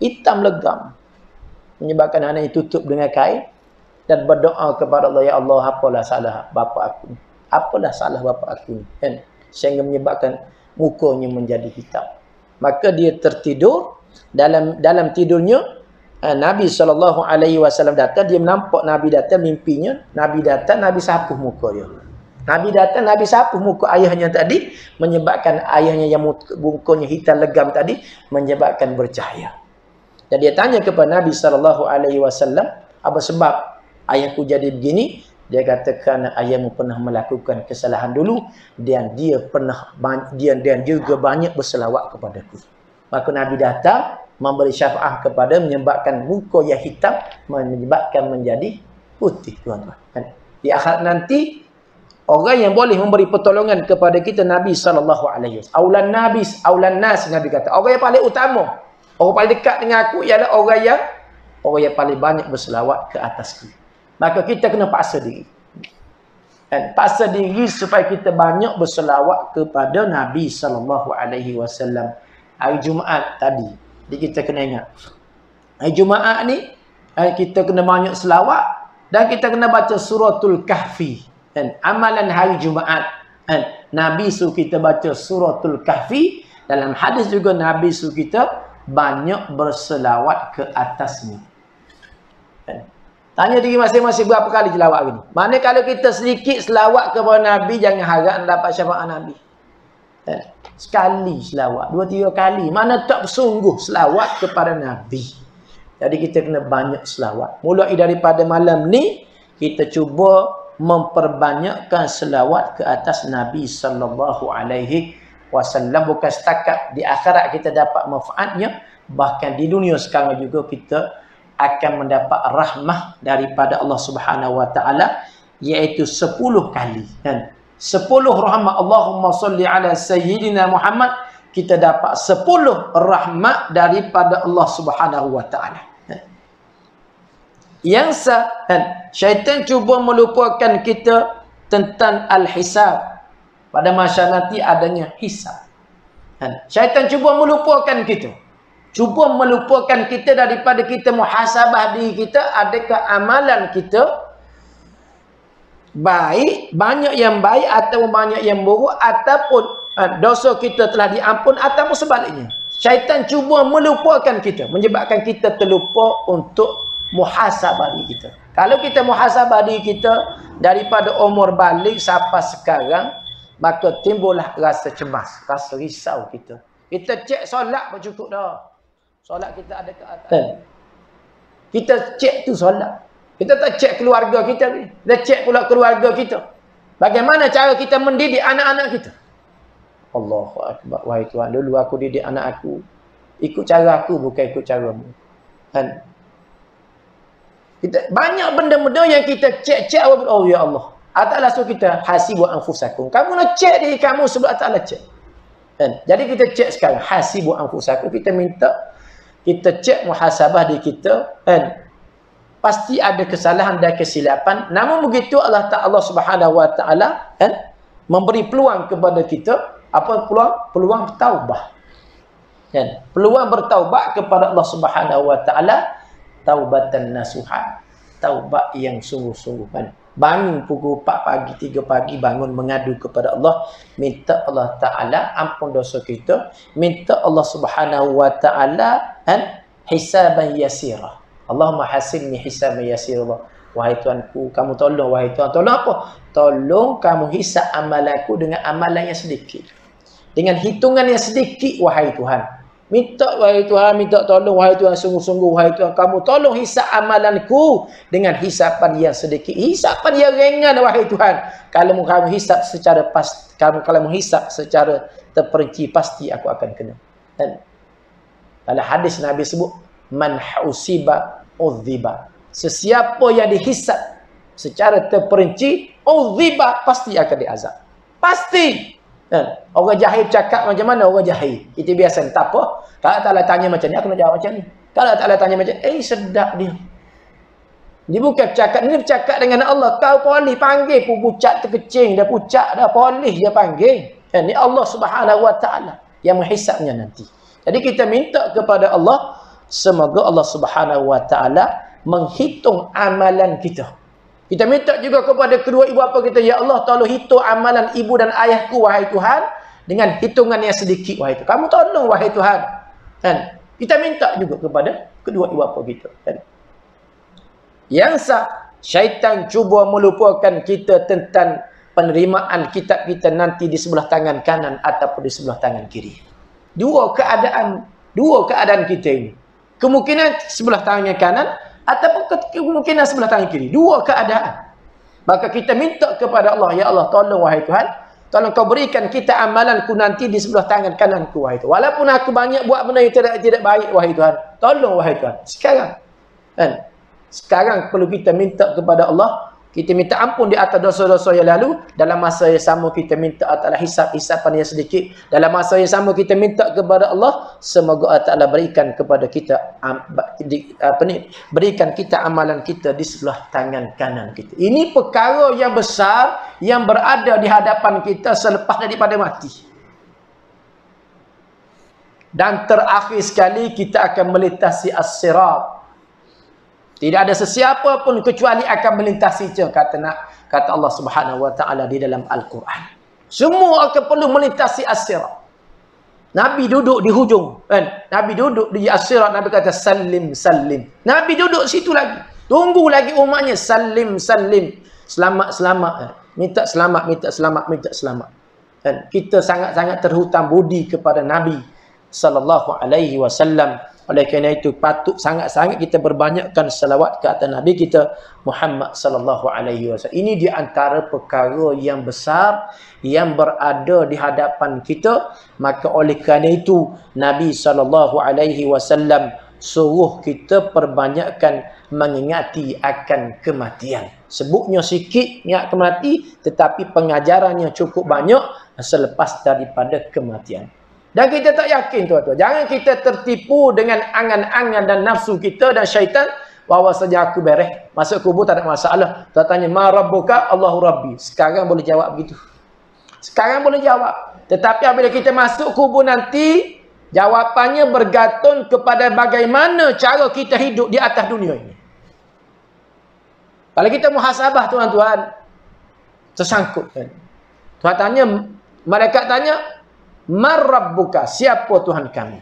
Hitam legam. Menyebabkan anak tutup dengan kain dan berdoa kepada Allah, ya Allah, apalah salah bapa aku ni? Apalah salah bapa aku ni? Kan? Sehingga menyebabkan mukanya menjadi hitam. Maka dia tertidur. Dalam tidurnya Nabi SAW datang. Dia nampak Nabi datang, mimpinya Nabi datang, Nabi sapuh muka dia. Nabi datang, Nabi sapuh muka ayahnya tadi, menyebabkan ayahnya yang mukanya hitam legam tadi menyebabkan bercahaya. Dan dia tanya kepada Nabi SAW, apa sebab ayahku jadi begini? Dia katakan ayahmu pernah melakukan kesalahan dulu dan dia juga banyak berselawat kepadaku. Maka Nabi datang memberi syafaat kepada, menyebabkan muka yang hitam menyebabkan menjadi putih, tuan-tuan. Di akhirat nanti Orang yang boleh memberi pertolongan kepada kita Nabi SAW. Aulan nas, Nabi kata. Orang yang paling utama, orang paling dekat dengan aku ialah orang yang paling banyak berselawat ke atasku. Maka kita kena paksa diri. Dan paksa diri supaya kita banyak berselawat kepada Nabi SAW. Hari Jumaat tadi, kita kena ingat. Hari Jumaat ni, kita kena banyak selawat dan kita kena baca suratul Kahfi. Dan amalan hari Jumaat, Nabi suruh kita baca suratul Kahfi. Dalam hadis juga Nabi suruh kita banyak berselawat ke atasnya. Tanya diri masing-masing berapa kali selawat gini. Mana kalau kita sedikit selawat kepada Nabi, jangan harap nak dapat syafaat Nabi. Sekali selawat, 2-3 kali. Mana tak bersungguh selawat kepada Nabi. Jadi kita kena banyak selawat. Mulai daripada malam ni, kita cuba memperbanyakkan selawat ke atas Nabi SAW. Bukan setakat di akhirat kita dapat manfaatnya, bahkan di dunia sekarang juga kita akan mendapat rahmah daripada Allah Subhanahu Wa Taala, iaitu 10 kali. Dan 10 rahmat Allahumma salli ala sayyidina Muhammad, kita dapat 10 rahmat daripada Allah Subhanahu Wa Taala. Yang syaitan cuba melupakan kita tentang al-hisab. Pada masa nanti adanya hisab. Syaitan cuba melupakan kita. Cuba melupakan kita daripada kita muhasabah diri kita. Adakah amalan kita baik, banyak yang baik atau banyak yang buruk, ataupun dosa kita telah diampun, ataupun sebaliknya. Syaitan cuba melupakan kita, menyebabkan kita terlupa untuk muhasabah diri kita. Kalau kita muhasabah diri kita daripada umur balik sampai sekarang, maka timbullah rasa cemas, rasa risau kita. Kita cek solat pun cukup dah. Solat kita ada ke atas. Kita cek tu solat. Kita tak cek keluarga kita ni. Kita cek pula keluarga kita. Bagaimana cara kita mendidik anak-anak kita? Allahu Akbar. Wahai Tuhan, dulu aku didik anak aku, ikut cara aku, bukan ikut caramu. Kita banyak benda-benda yang kita cek-cek. Oh ya Allah, Allah suruh kita hasibu anfusakum. Kamu nak cek diri kamu sebelum Allah cek. Jadi kita cek sekarang hasibu anfusakum. Kita minta kita cek muhasabah diri kita. Pasti ada kesalahan dan kesilapan. Namun begitu Allah Subhanahu Wa Taala memberi peluang kepada kita. Apa peluang? Peluang taubah. Peluang bertaubat kepada Allah Subhanahu Wa Taala. Taubatan nasuha, taubat yang sungguh-sungguh. Bangun pukul 4 pagi, 3 pagi, bangun mengadu kepada Allah, minta Allah Ta'ala ampun dosa kita, minta Allah Subhanahu Wa Ta'ala hisaban yasirah. Allahumma hasilni hisaban yasirah. Wahai Tuanku, kamu tolong, wahai Tuhan. Tolong apa? Tolong kamu hisab amalanku dengan amalan yang sedikit, dengan hitungan yang sedikit, wahai Tuhan. Minta, wahai Tuhan, minta tolong, wahai Tuhan, sungguh-sungguh, wahai Tuhan, kamu tolong hisap amalanku dengan hisapan yang sedikit, hisapan yang ringan, wahai Tuhan. Kalau kamu hisap secara pasti, kalau menghisap secara terperinci, pasti aku akan kena. Dan dalam hadis Nabi sebut, man usiba udhiba. Sesiapa yang dihisap secara terperinci, udhiba, pasti akan diazab. Pasti. Orang jahil cakap macam mana orang jahil? Itu biasa, tak apa. Kalau Allah tanya macam ni, aku nak jawab macam ni. Kalau Allah tanya macam ni, sedap dia. Dia bukan cakap, ni bercakap dengan Allah. Kau polih, panggil pun pucat terkecing. Dah pucat, dah polih dia panggil. Ini Allah Subhanahu Wa Taala yang menghisapnya nanti. Jadi kita minta kepada Allah, semoga Allah Subhanahu Wa Taala menghitung amalan kita. Kita minta juga kepada kedua ibu bapa kita, ya Allah, tolong hitung amalan ibu dan ayahku, wahai Tuhan, dengan hitungan yang sedikit, wahai Tuhan. Kamu tolong, wahai Tuhan. Kita minta juga kepada kedua ibu bapa kita. Yang syaitan cuba melupakan kita tentang penerimaan kitab kita nanti di sebelah tangan kanan ataupun di sebelah tangan kiri. Dua keadaan kita ini. Kemungkinan sebelah tangan kanan ataupun kemungkinan sebelah tangan kiri. Dua keadaan. Maka kita minta kepada Allah, ya Allah, tolong wahai Tuhan, tolong kau berikan kita amalanku nanti di sebelah tangan kananku, wahai Tuhan. Walaupun aku banyak buat benda yang tidak baik, wahai Tuhan, tolong wahai Tuhan. Sekarang perlu kita minta kepada Allah Kita minta ampun di atas dosa-dosa yang lalu. Dalam masa yang sama kita minta Allah Ta'ala hisap-hisapan yang sedikit. Dalam masa yang sama kita minta kepada Allah, semoga Allah Ta'ala berikan kepada kita berikan kita amalan kita di sebelah tangan kanan kita. Ini perkara yang besar yang berada di hadapan kita selepas daripada mati. Dan terakhir sekali kita akan melintasi as-sirat. Tidak ada sesiapa pun kecuali akan melintasi itu, kata Allah Subhanahu wa taala di dalam Al-Quran. Semua akan perlu melintasi as-sirat. Nabi duduk di hujung, kan? Nabi duduk di as-sirat, Nabi kata salim salim. Nabi duduk situ lagi. Tunggu lagi umatnya salim salim. Selamat selamat. Minta selamat, minta selamat, minta selamat. Dan kita sangat-sangat terhutang budi kepada Nabi sallallahu alaihi wasallam. Oleh kerana itu patut sangat-sangat kita berbanyakkan salawat ke atas Nabi kita Muhammad sallallahu alaihi wasallam. Ini di antara perkara yang besar yang berada di hadapan kita. Maka oleh kerana itu Nabi sallallahu alaihi wasallam suruh kita perbanyakkan mengingati akan kematian. Sebutnya sikit ingat kemati, tetapi pengajarannya cukup banyak selepas daripada kematian. Dan kita tak yakin tuan-tuan. Jangan kita tertipu dengan angan-angan dan nafsu kita dan syaitan. Bahawa saja aku beres. Masuk kubur tak ada masalah. Tuan tanya, ma rabbuka? Allahu Rabbi. Sekarang boleh jawab begitu. Sekarang boleh jawab. Tetapi apabila kita masuk kubur nanti, jawapannya bergantung kepada bagaimana cara kita hidup di atas dunia ini. Kalau kita muhasabah tuan-tuan, tersangkut. Tuan tanya, mereka tanya, man rabbuka? Siapa Tuhan kami?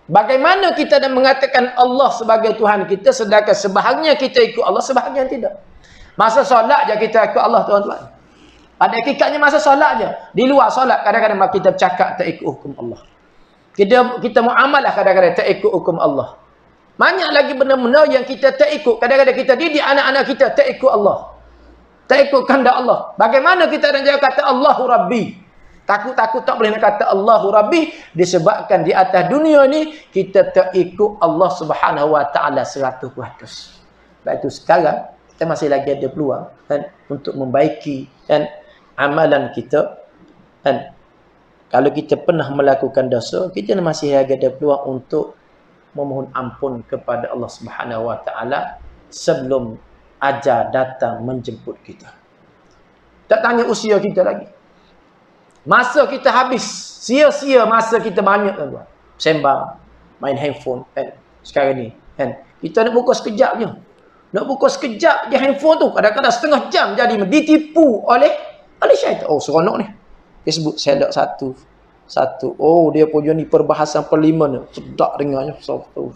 Bagaimana kita dan mengatakan Allah sebagai Tuhan kita, sedangkan sebahagian kita ikut Allah, sebahagian tidak. Masa solat je kita ikut Allah tuan-tuan. Pada hakikatnya masa solat je. Di luar solat kadang-kadang kita bercakap tak ikut hukum Allah. Kita muamalah kadang-kadang tak ikut hukum Allah. Banyak lagi benda-benda yang kita tak ikut. Kadang-kadang kita didik anak-anak kita tak ikut Allah. Tak ikut kehendak Allah. Bagaimana kita dan jawab kata Allahu Rabbi? Takut-takut tak boleh nak kata Allahu Rabbi, disebabkan di atas dunia ni kita tak ikut Allah Subhanahu wa taala 100%. Sebab itu sekarang kita masih lagi ada peluang kan untuk membaiki kan amalan kita kan. Kalau kita pernah melakukan dosa, kita masih lagi ada peluang untuk memohon ampun kepada Allah Subhanahu wa taala sebelum ajal datang menjemput kita. Tak tanya usia kita lagi. Masa kita habis, sia-sia masa kita banyak tuan-tuan. Sembang, main handphone kan. Sekarang ni kan. Kita nak buka sekejap je. Nak buka sekejap je handphone tu, kadang-kadang setengah jam jadi ditipu oleh syaitan. Oh, seronok ni. Facebook saya ada satu. Oh, dia punya ni perbahasan parlimen ni. Sedap dengarnya. Satu.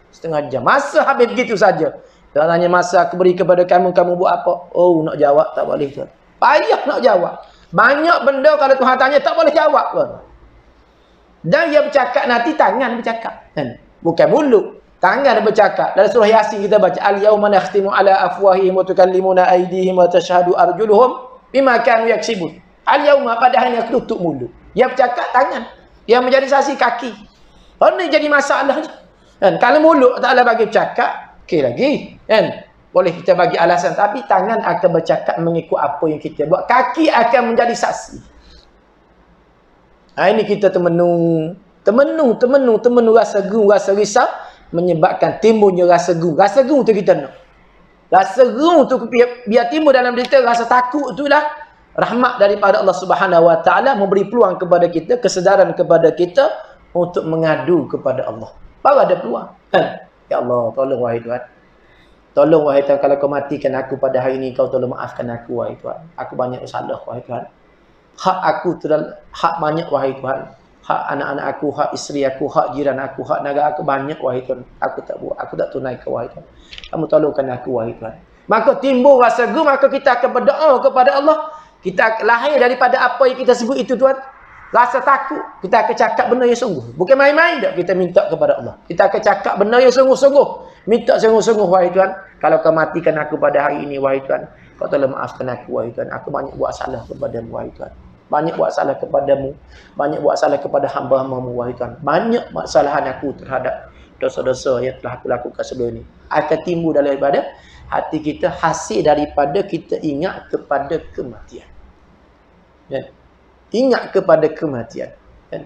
Setengah jam. Masa habis begitu saja. Dia tanya masa aku beri kepada kamu buat apa? Oh, nak jawab tak boleh tuan. Payah nak jawab. Banyak benda kalau Tuhan tanya tak boleh jawab tuan. Dan dia bercakap nanti tangan bercakap. Kan? Bukan mulut. Tangan bercakap. Dalam surah Yasin kita baca al-yauma nakhtimu ala afwahihim wa tukallimuna aydihim wa tashhadu arjuluhum bima kanu yaksibun. Al-yauma pada hari ini aku tutup mulut. Dia bercakap tangan. Dia menjadi saksi kaki. Ini jadi masalah. Kan? Kalau mulut tak ada bagi bercakap, okey lagi. Kan? Boleh kita bagi alasan. Tapi tangan akan bercakap mengikut apa yang kita buat. Kaki akan menjadi saksi. Ini kita temenung rasa gung, rasa risau. Menyebabkan timbulnya rasa gung. Rasa gung tu kita nak. Rasa gung tu biar timbul dalam diri kita. Rasa takut tu lah. Rahmat daripada Allah Subhanahu wa taala memberi peluang kepada kita, kesedaran kepada kita untuk mengadu kepada Allah. Baru ada peluang. Ya Allah, tolong wahai Tuhan. Tolong wahai Tuhan, kalau kau matikan aku pada hari ini, kau tolong maafkan aku wahai Tuhan. Aku banyak salah wahai Tuhan. Hak aku tu hak banyak wahai Tuhan. Hak anak-anak aku, hak isteri aku, hak jiran aku, hak negara aku banyak wahai Tuhan. Aku tak buat, aku tak tunaikan wahai Tuhan. Kamu tolongkan aku wahai Tuhan. Maka timbul rasa gu, maka kita akan berdoa kepada Allah. Kita lahir daripada apa yang kita sebut itu Tuhan. Rasa takut. Kita akan cakap benda yang sungguh. Bukan main-main tak kita minta kepada Allah. Kita akan cakap benda yang sungguh-sungguh. Minta sungguh-sungguh wahai Tuhan. Kalau kau matikan aku pada hari ini wahai Tuhan, kau tolong maafkan aku wahai Tuhan. Aku banyak buat salah kepadamu wahai Tuhan. Banyak buat salah kepadamu. Banyak buat salah kepada hamba-hambamu wahai Tuhan. Banyak kesalahan aku terhadap dosa-dosa yang telah aku lakukan sebelum ini. Akan timbul daripada Hati kita hasil daripada kita ingat kepada kematian. Kan? Ingat kepada kematian. Kan?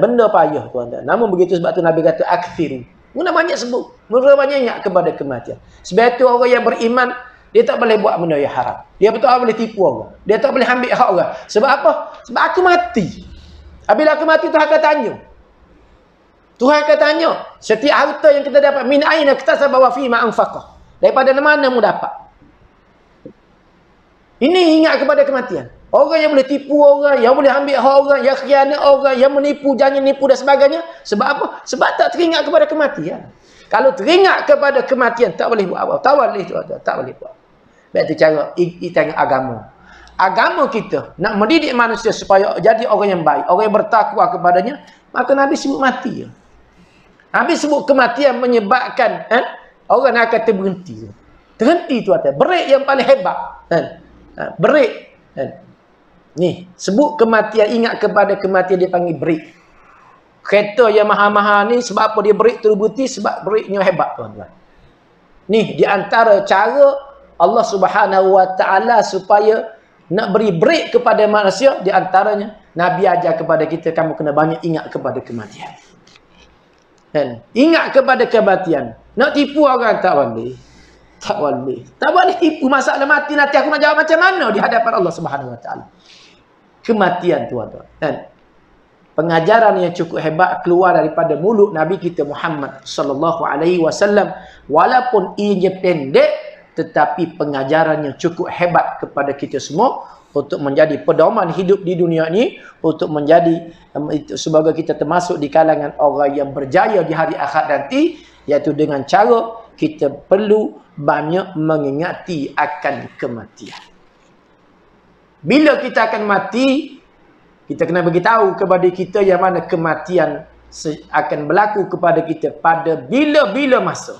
Benda payah tuan-tuan. Namun begitu sebab tu Nabi kata akthiru. Mula banyak sebut. Mula banyak ingat kepada kematian. Sebab tu orang yang beriman, dia tak boleh buat benda yang haram. Dia betul boleh tipu orang. Dia tak boleh ambil hak orang. Sebab apa? Sebab aku mati. Apabila aku mati, Tuhan akan tanya. Tuhan akan tanya. Setiap harta yang kita dapat. Min aina iktasaba wa fima anfaqah. Daripada mana mu dapat? Ini ingat kepada kematian. Orang yang boleh tipu orang, yang boleh ambil hak orang, yang khianat orang, yang menipu, jangan nipu dan sebagainya. Sebab apa? Sebab tak teringat kepada kematian. Kalau teringat kepada kematian, tak boleh buat apa. Tak boleh tuan-tuan, tak boleh buat. Baik tu cara tengok agama. Agama kita nak mendidik manusia supaya jadi orang yang baik, orang yang bertakwa kepadanya, maka Nabi sebut mati. Nabi sebut kematian menyebabkan orang akan terberhenti. Terhenti tuan-tuan. Break yang paling hebat. Break. Ni, sebut kematian, ingat kepada kematian, dia panggil break. Kereta yang mahal-mahal ni sebab apa dia break terbukti? Sebab breaknya hebat tuan-tuan. Ni di antara cara Allah Subhanahu Wa Taala supaya nak beri break kepada manusia, di antaranya Nabi ajar kepada kita, kamu kena banyak ingat kepada kematian. Kan? Ingat kepada kematian. Nak tipu orang tak boleh. Tak boleh. Tak boleh tipu. Masalah mati nanti aku nak jawab macam mana di hadapan Allah Subhanahu Wa Taala. Kematian tuan-tuan. Dan pengajaran yang cukup hebat keluar daripada mulut Nabi kita Muhammad sallallahu alaihi wasallam, walaupun ianya pendek tetapi pengajarannya cukup hebat kepada kita semua untuk menjadi pedoman hidup di dunia ini, untuk menjadi sebagai kita termasuk di kalangan orang yang berjaya di hari akhirat nanti, iaitu dengan cara kita perlu banyak mengingati akan kematian. Bila kita akan mati, kita kena beritahu kepada kita yang mana kematian akan berlaku kepada kita pada bila-bila masa.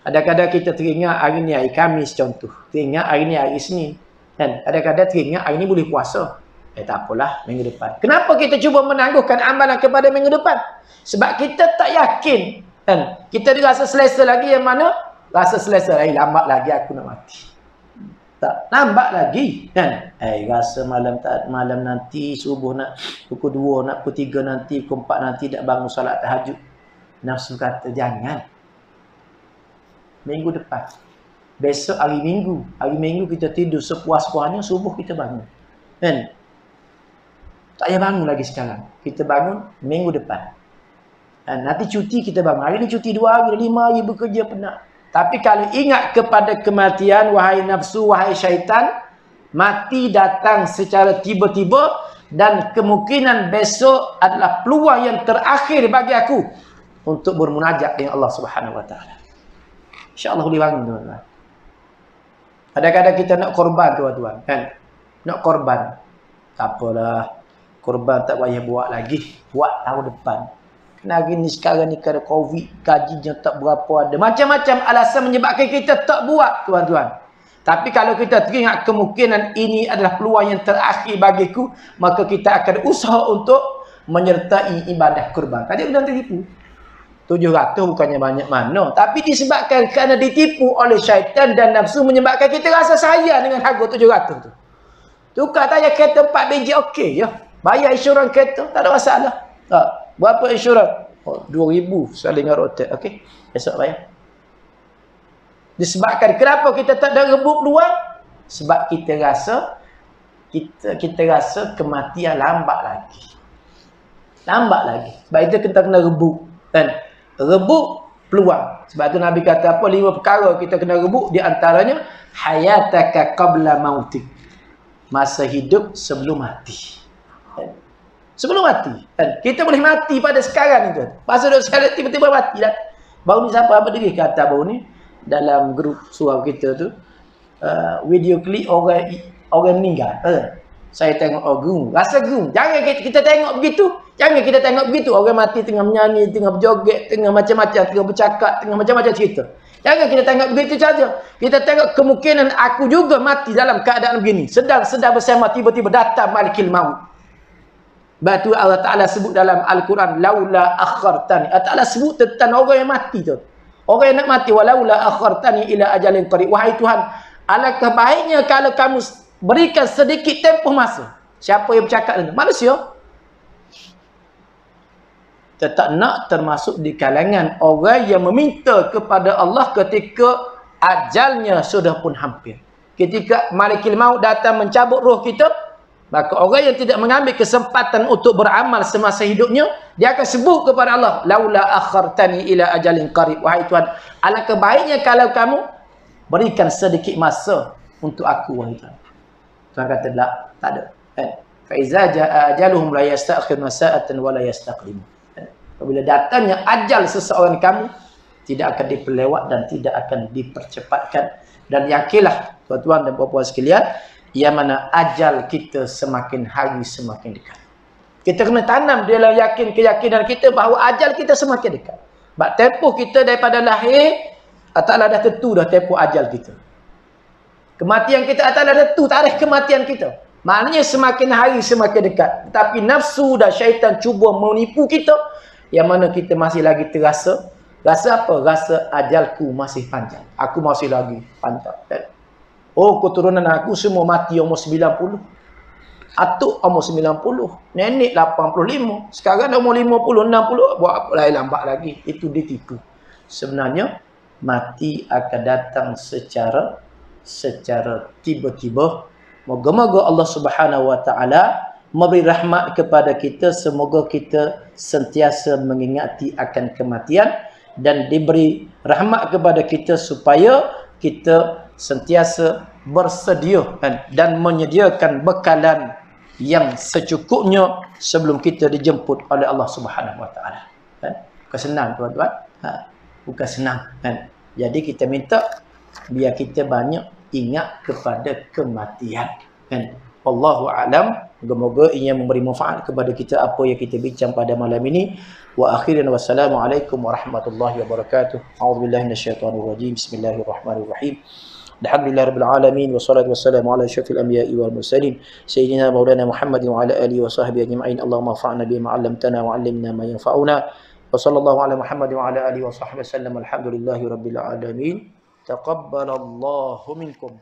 Kadang-kadang kita teringat hari ni hari Khamis contoh. Teringat hari ni hari Isnin. Dan kadang-kadang teringat hari ni boleh puasa. Tak apalah, minggu depan. Kenapa kita cuba menangguhkan amalan kepada minggu depan? Sebab kita tak yakin. Kan? Kita rasa selesa lagi yang mana? Rasa selesa lagi, lambat lagi aku nak mati. Tak nampak lagi kan? Rasa malam nanti subuh nak pukul 2, nak pukul 3 nanti, pukul 4 nanti tak bangun solat tahajud. Nafsu kata jangan. Minggu depan. Besok hari Minggu. Hari Minggu kita tidur sepuas-puasnya, subuh kita bangun. Kan? Tak payah bangun lagi sekarang. Kita bangun minggu depan. Nanti cuti kita bangun. Hari ni cuti 2 hari, 5 hari bekerja penat. Tapi kalau ingat kepada kematian, wahai nafsu, wahai syaitan, mati datang secara tiba-tiba dan kemungkinan besok adalah peluang yang terakhir bagi aku untuk bermunajat dengan Allah Subhanahu Wa Taala. InsyaAllah boleh bangun tuan-tuan. Kadang-kadang kita nak korban tuan-tuan, kan? Nak korban. Tak apalah. Korban tak payah buat lagi. Buat tahun depan. Hari ni sekarang ni kerana Covid, gajinya tak berapa ada. Macam-macam alasan menyebabkan kita tak buat tuan-tuan. Tapi kalau kita teringat kemungkinan ini adalah peluang yang terakhir bagiku, maka kita akan usaha untuk menyertai ibadah kurban. Tadi aku dah tertipu. 700 bukannya banyak mana. Tapi disebabkan kerana ditipu oleh syaitan dan nafsu, menyebabkan kita rasa sayang dengan harga 700 tu. Tukar tayar kereta 4 biji okey je. Bayar insurans kereta, tak ada masalah. Tak. Berapa insurans? 2,000 sekali dengan road tax. Okey. Esok bayar. Disebabkan kenapa kita tak ada rebut peluang? Sebab kita rasa kematian lambat lagi. Lambat lagi. Sebab itu kita kena rebut. Kan? Rebut peluang. Sebab tu Nabi kata apa? 5 perkara kita kena rebut. Di antaranya hayataka qabla mautik. Masa hidup sebelum mati. Sebelum mati. Kita boleh mati pada sekarang ni tu. Pasal sekarang tiba-tiba mati dah. Baru ni siapa apa dia kata baru ni dalam grup surau kita tu, video klip orang meninggal. Saya tengok gerung, rasa gerung. Jangan kita tengok begitu. Jangan kita tengok begitu. Orang mati tengah menyanyi, tengah berjoget, tengah macam-macam, tengah bercakap, tengah macam-macam cerita. Jangan kita tengok begitu saja. Kita tengok kemungkinan aku juga mati dalam keadaan begini. Sedang bersama tiba-tiba datang malikil maut. Batu Allah Ta'ala sebut dalam Al-Quran, laula akhartani. Allah Ta'ala sebut tentang orang yang mati tu. Orang yang nak mati, walaula akhartani ila ajalin qarib. Wahai Tuhan, alangkah baiknya kalau kamu berikan sedikit tempoh masa. Siapa yang bercakap ini? Manusia. Tetap nak termasuk di kalangan orang yang meminta kepada Allah ketika ajalnya sudah pun hampir. Ketika malakul maut datang mencabut roh kita, maka orang yang tidak mengambil kesempatan untuk beramal semasa hidupnya, dia akan sebut kepada Allah, laula akhartani ila ajalin qarib. Wahai Tuhan, alangkah baiknya kalau kamu berikan sedikit masa untuk aku, wahai Tuhan. Tuhan kata, tak ada. Fa iza jaa ajaluhum la yasta'khiruna sa'atan wa la yastaqdimun. Apabila datangnya ajal seseorang kamu, tidak akan diperlewat dan tidak akan dipercepatkan. Dan yakinlah tuan-tuan dan puan-puan sekalian, yang mana ajal kita semakin hari semakin dekat. Kita kena tanam dalam keyakinan kita bahawa ajal kita semakin dekat. Sebab tempoh kita daripada lahir, Allah Ta'ala dah tentu dah tempoh ajal kita. Kematian kita Allah Ta'ala dah tentu tarikh kematian kita. Maknanya semakin hari semakin dekat. Tapi nafsu dan syaitan cuba menipu kita, yang mana kita masih lagi terasa. Rasa apa? Rasa ajalku masih panjang. Aku masih lagi panjang. Oh, keturunan aku semua mati umur 90. Atuk umur 90. Nenek 85. Sekarang dah umur 50, 60. Buat apa lain lambat lagi. Itu ditipu. Sebenarnya, mati akan datang secara tiba-tiba. Moga-moga Allah Subhanahu Wa Taala memberi rahmat kepada kita. Semoga kita sentiasa mengingati akan kematian. Dan diberi rahmat kepada kita supaya kita sentiasa bersedia dan menyediakan bekalan yang secukupnya sebelum kita dijemput oleh Allah Subhanahu Wa Taala. Bukan senang tuan-tuan. Bukan senang. Jadi kita minta biar kita banyak ingat kepada kematian. Wallahu a'lam. Moga-moga ia memberi manfaat kepada kita apa yang kita bincang pada malam ini. Wa akhiran wassalamualaikum warahmatullahi wabarakatuh. A'udzubillahi minasyaitonir rajim. Bismillahirrahmanirrahim. Alhamdulillahirabbil alamin wassalatu wassalamu ala asyrafil anbiya'i wal mursalin sayyidina maulana Muhammadin wa ala alihi wa sahbihi ajma'in. Allahumma fa'na bima 'allamtana wa 'allimna ma yanfa'una. Wa sallallahu ala Muhammadin wa ala alihi wa sahbihi wasallam. Alhamdulillahirabbil alamin. Taqabbalallahu minkum.